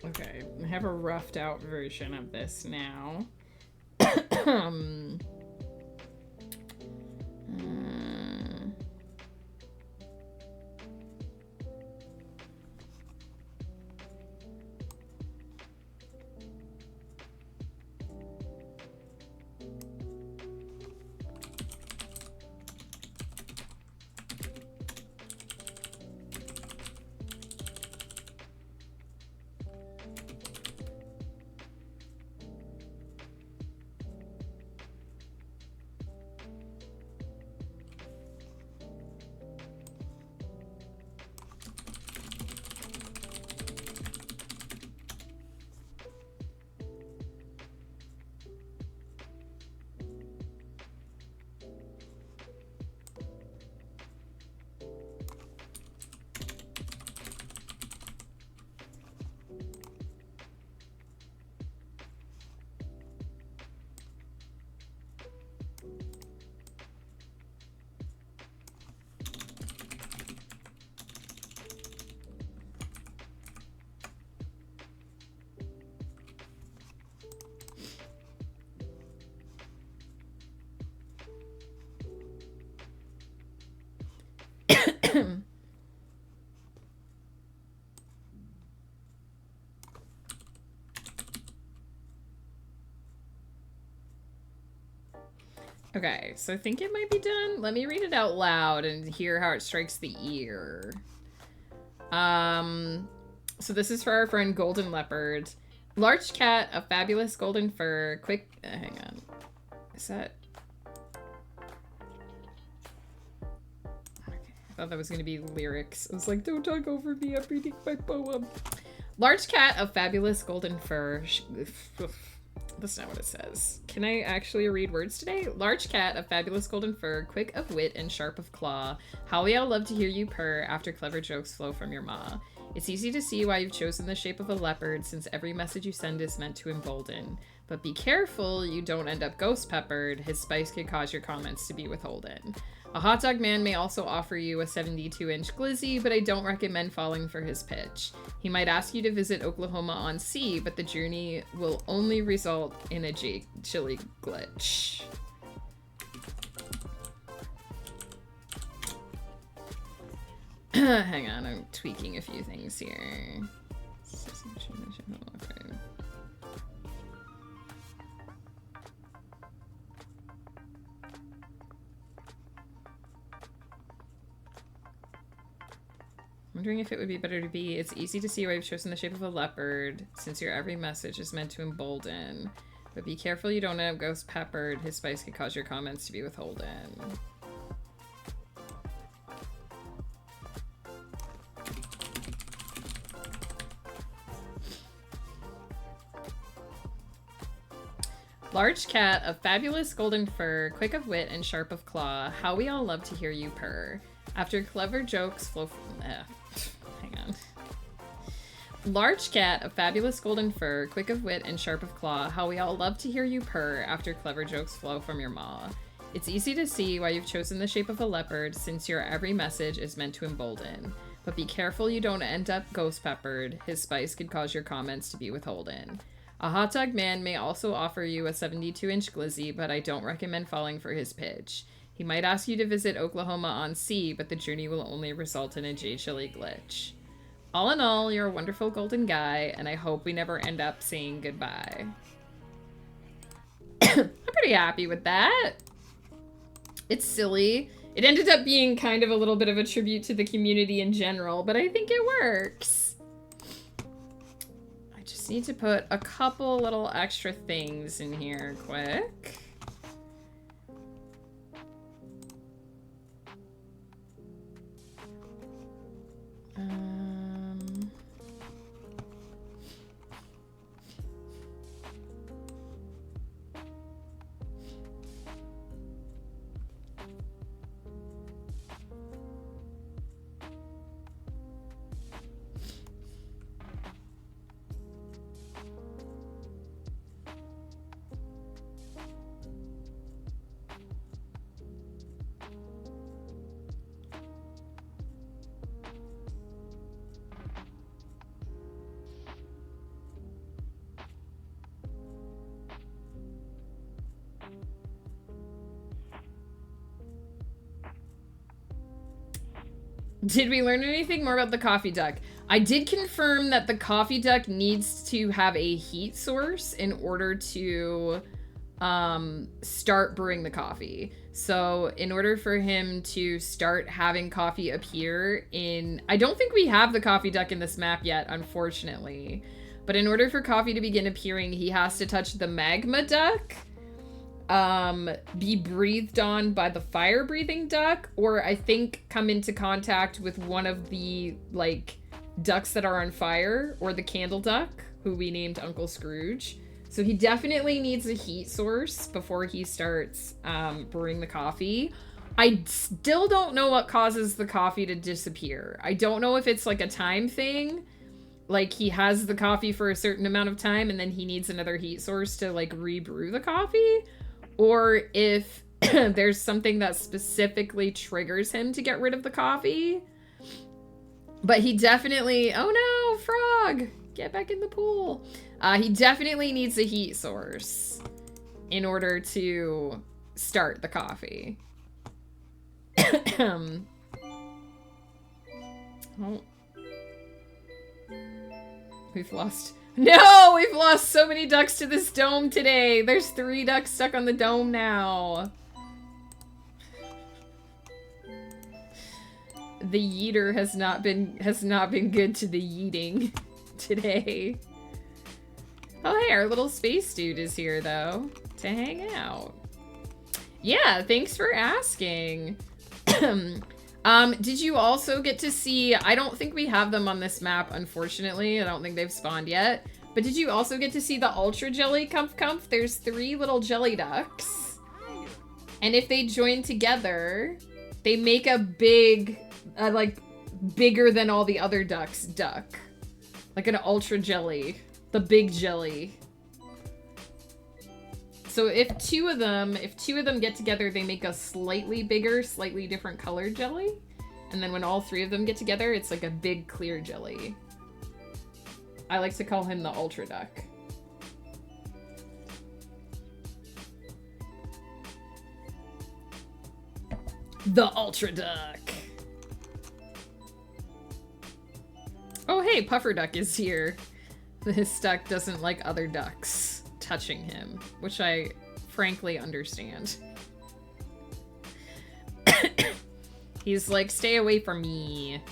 Okay, I have a roughed out version of this now. Okay, so I think it might be done. Let me read it out loud and hear how it strikes the ear. So this is for our friend Goldenleperd. Large cat, a fabulous golden fur, quick... hang on. Is that... Okay, I thought that was going to be lyrics. I was like, don't talk over me, I'm reading my poem. Large cat of fabulous golden fur. That's not what it says. Can I actually read words today? Large cat of fabulous golden fur, quick of wit and sharp of claw. How we all love to hear you purr after clever jokes flow from your maw. It's easy to see why you've chosen the shape of a leopard, since every message you send is meant to embolden. But be careful you don't end up ghost peppered. His spice could cause your comments to be withholden. A hot dog man may also offer you a 72-inch glizzy, but I don't recommend falling for his pitch. He might ask you to visit Oklahoma on sea, but the journey will only result in a chili glitch. Hang on, I'm tweaking a few things here. Wondering if it would be better to be, it's easy to see why you've chosen the shape of a leopard, since your every message is meant to embolden. But be careful you don't end up ghost peppered. His spice could cause your comments to be withholden. Large cat of fabulous golden fur, quick of wit and sharp of claw. How we all love to hear you purr. After clever jokes flow from... hang on. Large cat of fabulous golden fur, quick of wit and sharp of claw. How we all love to hear you purr after clever jokes flow from your maw. It's easy to see why you've chosen the shape of a leopard, since your every message is meant to embolden. But be careful you don't end up ghost peppered. His spice could cause your comments to be withholden. A hot dog man may also offer you a 72-inch glizzy, but I don't recommend falling for his pitch. He might ask you to visit Oklahoma on sea, but the journey will only result in a chili glitch. All in all, you're a wonderful golden guy, and I hope we never end up saying goodbye. I'm pretty happy with that. It's silly. It ended up being kind of a little bit of a tribute to the community in general, but I think it works. Need to put a couple little extra things in here quick. Did we learn anything more about the coffee duck? I did confirm that the coffee duck needs to have a heat source in order to start brewing the coffee. So in order for him to start having coffee appear in... I don't think we have the coffee duck in this map yet, unfortunately. But in order for coffee to begin appearing, he has to touch the magma duck, be breathed on by the fire-breathing duck, or I think come into contact with one of the, like, ducks that are on fire, or the candle duck, who we named Uncle Scrooge. So he definitely needs a heat source before he starts brewing the coffee. I still don't know what causes the coffee to disappear. I don't know if it's like a time thing, like he has the coffee for a certain amount of time and then he needs another heat source to like rebrew the coffee, or if there's something that specifically triggers him to get rid of the coffee. But he definitely, oh no, frog, get back in the pool. He definitely needs a heat source in order to start the coffee. Oh. We've lost so many ducks to this dome today. There's 3 ducks stuck on the dome now. The yeeter has not been good to the yeeting today. Oh hey, our little space dude is here though to hang out. Yeah, thanks for asking. Did you also get to see, I don't think we have them on this map, unfortunately. I don't think they've spawned yet. But did you also get to see the ultra jelly Comf? There's 3 little jelly ducks. And if they join together, they make a big, like, bigger than all the other ducks duck. Like an ultra jelly. The big jelly. So if two of them get together, they make a slightly bigger, slightly different colored jelly. And then when all 3 of them get together, it's like a big clear jelly. I like to call him the ultra duck. The ultra duck. Oh hey, Puffer Duck is here. This duck doesn't like other ducks touching him, which I frankly understand. He's like, stay away from me.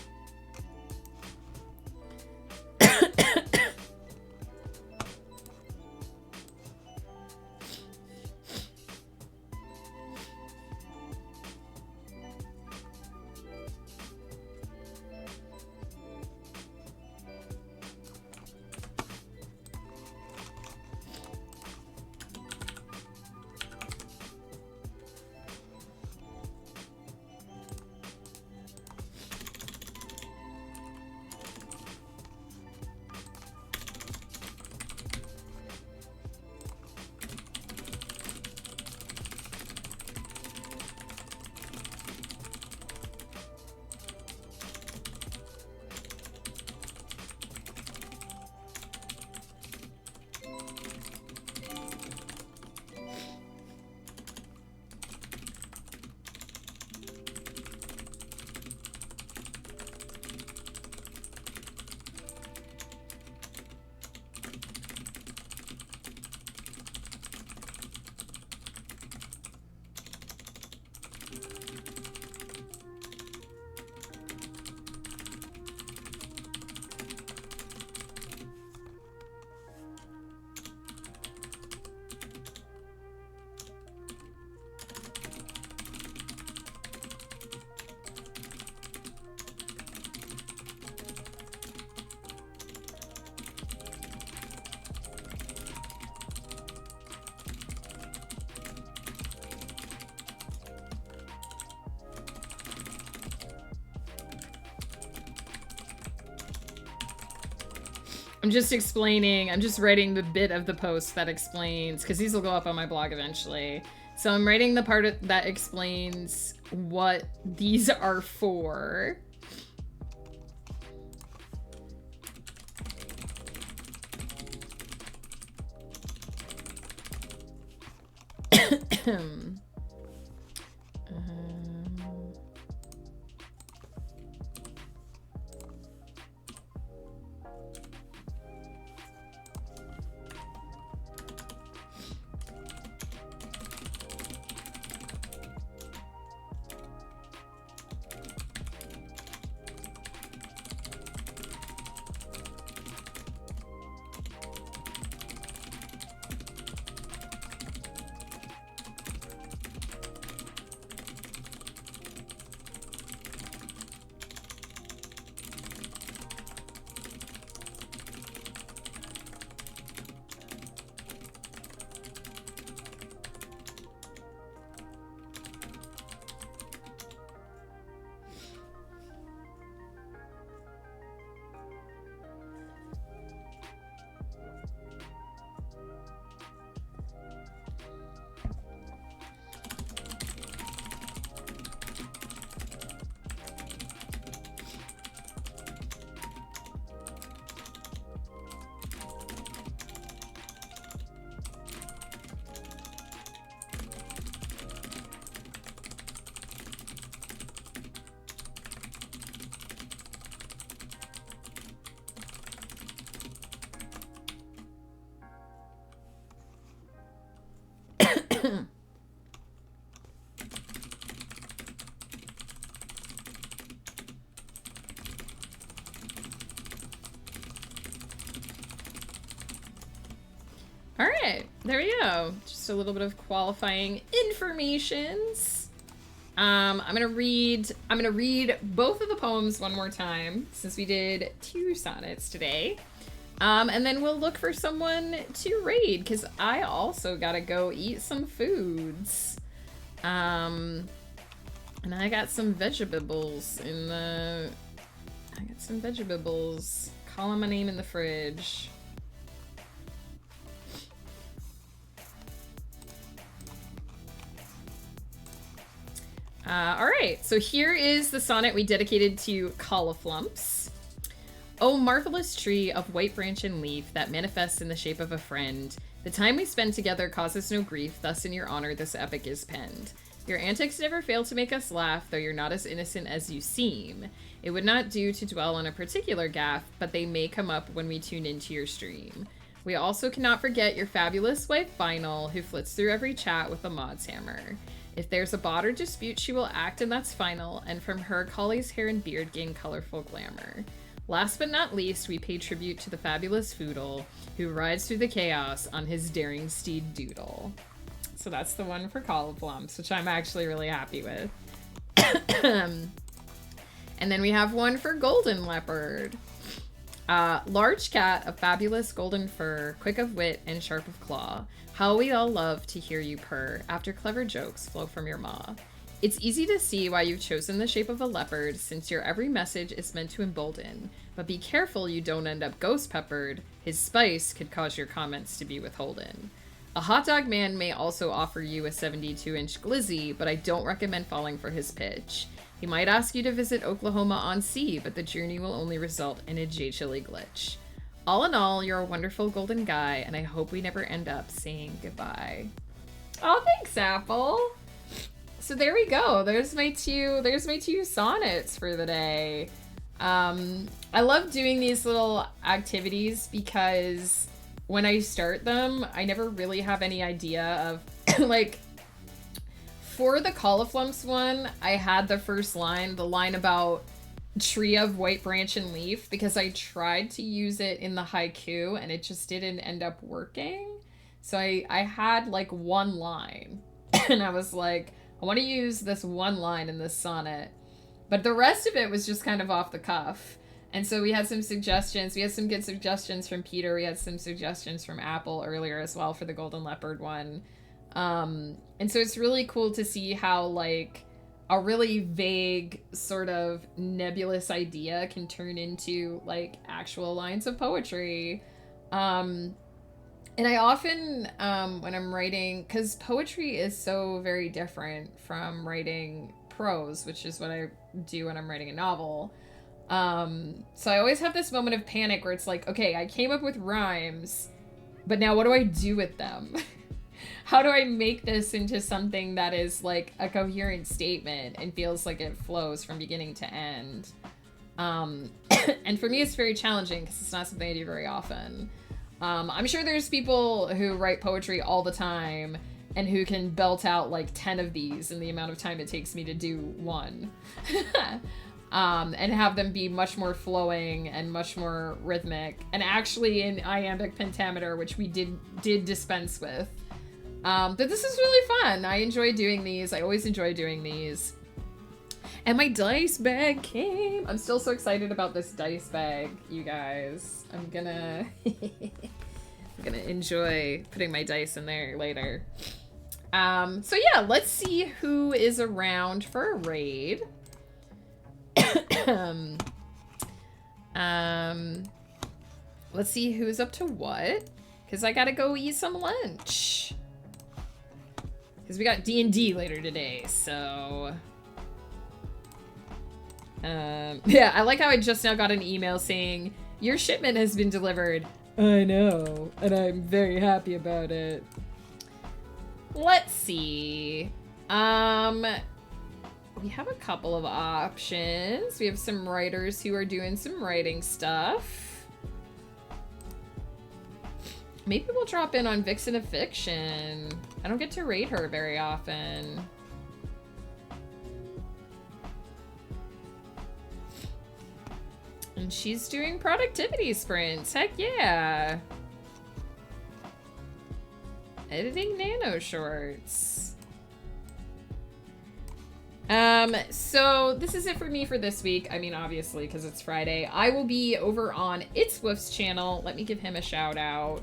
I'm just explaining, I'm just writing the bit of the post that explains, because these will go up on my blog eventually. So I'm writing the part that explains what these are for. Alright, there we go. Just a little bit of qualifying informations. I'm gonna read both of the poems one more time, since we did 2 sonnets today. And then we'll look for someone to raid, because I also gotta go eat some foods. And I got some vegetables in the... I got some vegetables. Calling my name in the fridge. Alright, so here is the sonnet we dedicated to Cauliflumps. O marvelous tree of white branch and leaf that manifests in the shape of a friend, the time we spend together causes no grief, thus in your honor this epic is penned. Your antics never fail to make us laugh, though you're not as innocent as you seem. It would not do to dwell on a particular gaffe, but they may come up when we tune into your stream. We also cannot forget your fabulous wife Vinyl, who flits through every chat with a mod's hammer. If there's a bot or dispute, she will act, and that's final, and from her, Collie's hair and beard gain colorful glamour. Last but not least, we pay tribute to the fabulous Foodle, who rides through the chaos on his daring steed Doodle. So that's the one for Cauliflumps, which I'm actually really happy with. And then we have one for Goldenleperd. Large cat of fabulous golden fur, quick of wit and sharp of claw. How we all love to hear you purr after clever jokes flow from your maw. It's easy to see why you've chosen the shape of a leopard, since your every message is meant to embolden. But be careful you don't end up ghost peppered. His spice could cause your comments to be withholden. A hot dog man may also offer you a 72-inch glizzy, but I don't recommend falling for his pitch. He might ask you to visit Oklahoma on sea, but the journey will only result in a J-Chili glitch. All in all, you're a wonderful golden guy, and I hope we never end up saying goodbye. Oh, thanks, Apple. So there we go. There's my two sonnets for the day. I love doing these little activities because when I start them, I never really have any idea of like, for the Cauliflumps one, I had the first line, the line about tree of white branch and leaf, because I tried to use it in the haiku and it just didn't end up working. So I had like one line and I was like, I want to use this one line in this sonnet, but the rest of it was just kind of off the cuff. And so we had some suggestions. We had some good suggestions from Peter. We had some suggestions from Apple earlier as well for the Goldenleperd one. And so it's really cool to see how like a really vague sort of nebulous idea can turn into like actual lines of poetry. And I often, when I'm writing, because poetry is so very different from writing prose, which is what I do when I'm writing a novel. So I always have this moment of panic where it's like, okay, I came up with rhymes, but now what do I do with them? How do I make this into something that is like a coherent statement and feels like it flows from beginning to end? And for me, it's very challenging because it's not something I do very often. I'm sure there's people who write poetry all the time and who can belt out like 10 of these in the amount of time it takes me to do one. And have them be much more flowing and much more rhythmic, and actually in iambic pentameter, which we did dispense with. But this is really fun. I enjoy doing these. I always enjoy doing these. And my dice bag came. I'm still so excited about this dice bag, you guys. I'm gonna enjoy putting my dice in there later. So yeah, let's see who is around for a raid. Let's see who's up to what, because I gotta go eat some lunch. Because we got D&D later today, so... yeah, I like how I just now got an email saying, your shipment has been delivered. I know, and I'm very happy about it. Let's see. We have a couple of options. We have some writers who are doing some writing stuff. Maybe we'll drop in on Vixen of Fiction. I don't get to raid her very often. And she's doing productivity sprints. Heck yeah. Editing nano shorts. So this is it for me for this week. I mean, obviously, because it's Friday. I will be over on It's Woof's channel. Let me give him a shout out.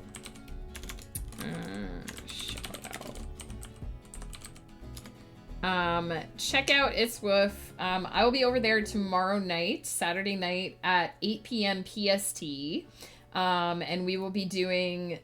Check out It's Woof. I will be over there tomorrow night, Saturday night at 8 p.m. PST. And we will be doing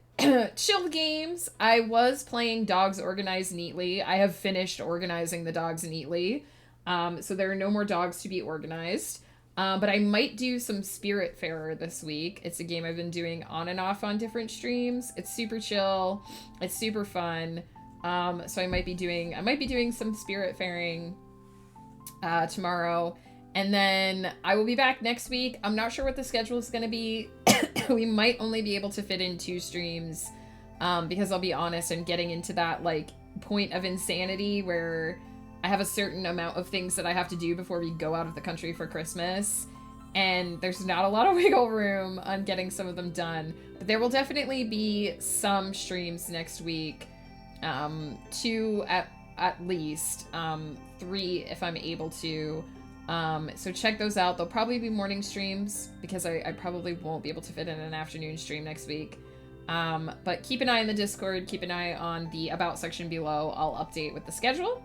chill games. I was playing Dogs Organized Neatly. I have finished organizing the dogs neatly. So there are no more dogs to be organized. But I might do some Spiritfarer this week. It's a game I've been doing on and off on different streams. It's super chill. It's super fun. So I might be doing some Spiritfaring tomorrow. And then I will be back next week. I'm not sure what the schedule is going to be. We might only be able to fit in 2 streams. Because I'll be honest, I'm getting into that like point of insanity where I have a certain amount of things that I have to do before we go out of the country for Christmas. And there's not a lot of wiggle room on getting some of them done. But there will definitely be some streams next week. 2 at least. 3 if I'm able to. So check those out. They'll probably be morning streams because I probably won't be able to fit in an afternoon stream next week. But keep an eye on the Discord. Keep an eye on the About section below. I'll update with the schedule.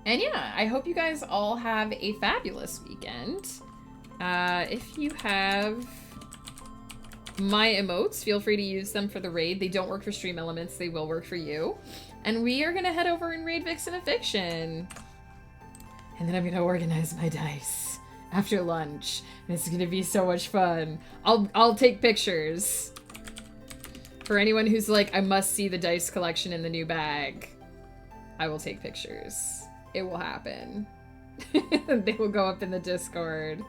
And yeah, I hope you guys all have a fabulous weekend. If you have my emotes, feel free to use them for the raid. They don't work for Stream Elements. They will work for you. And we are going to head over and raid Vixen of Fiction. And then I'm going to organize my dice after lunch. And it's going to be so much fun. I'll take pictures. For anyone who's like, I must see the dice collection in the new bag. I will take pictures. It will happen. They will go up in the Discord.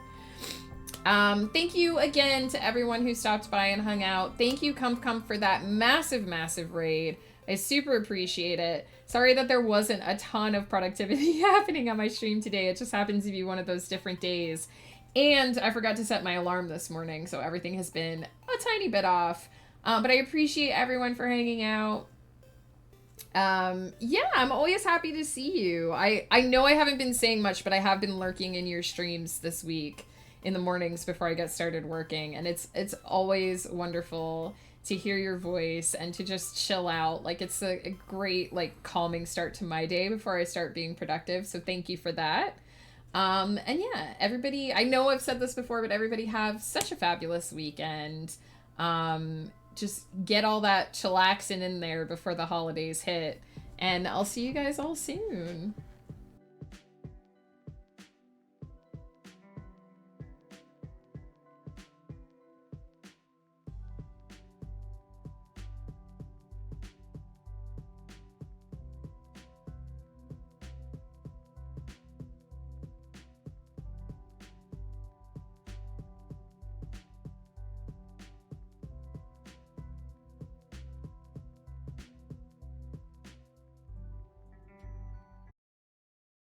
Thank you again to everyone who stopped by and hung out. Thank you, Comp, for that massive, massive raid. I super appreciate it. Sorry that there wasn't a ton of productivity happening on my stream today. It just happened to be one of those different days. And I forgot to set my alarm this morning, so everything has been a tiny bit off. But I appreciate everyone for hanging out. Yeah, I'm always happy to see you. I know I haven't been saying much, but I have been lurking in your streams this week in the mornings before I get started working, and it's always wonderful to hear your voice and to just chill out. Like, it's a great, like, calming start to my day before I start being productive, so thank you for that. And yeah, everybody, I know I've said this before, but everybody have such a fabulous weekend. Just get all that chillaxing in there before the holidays hit, and I'll see you guys all soon.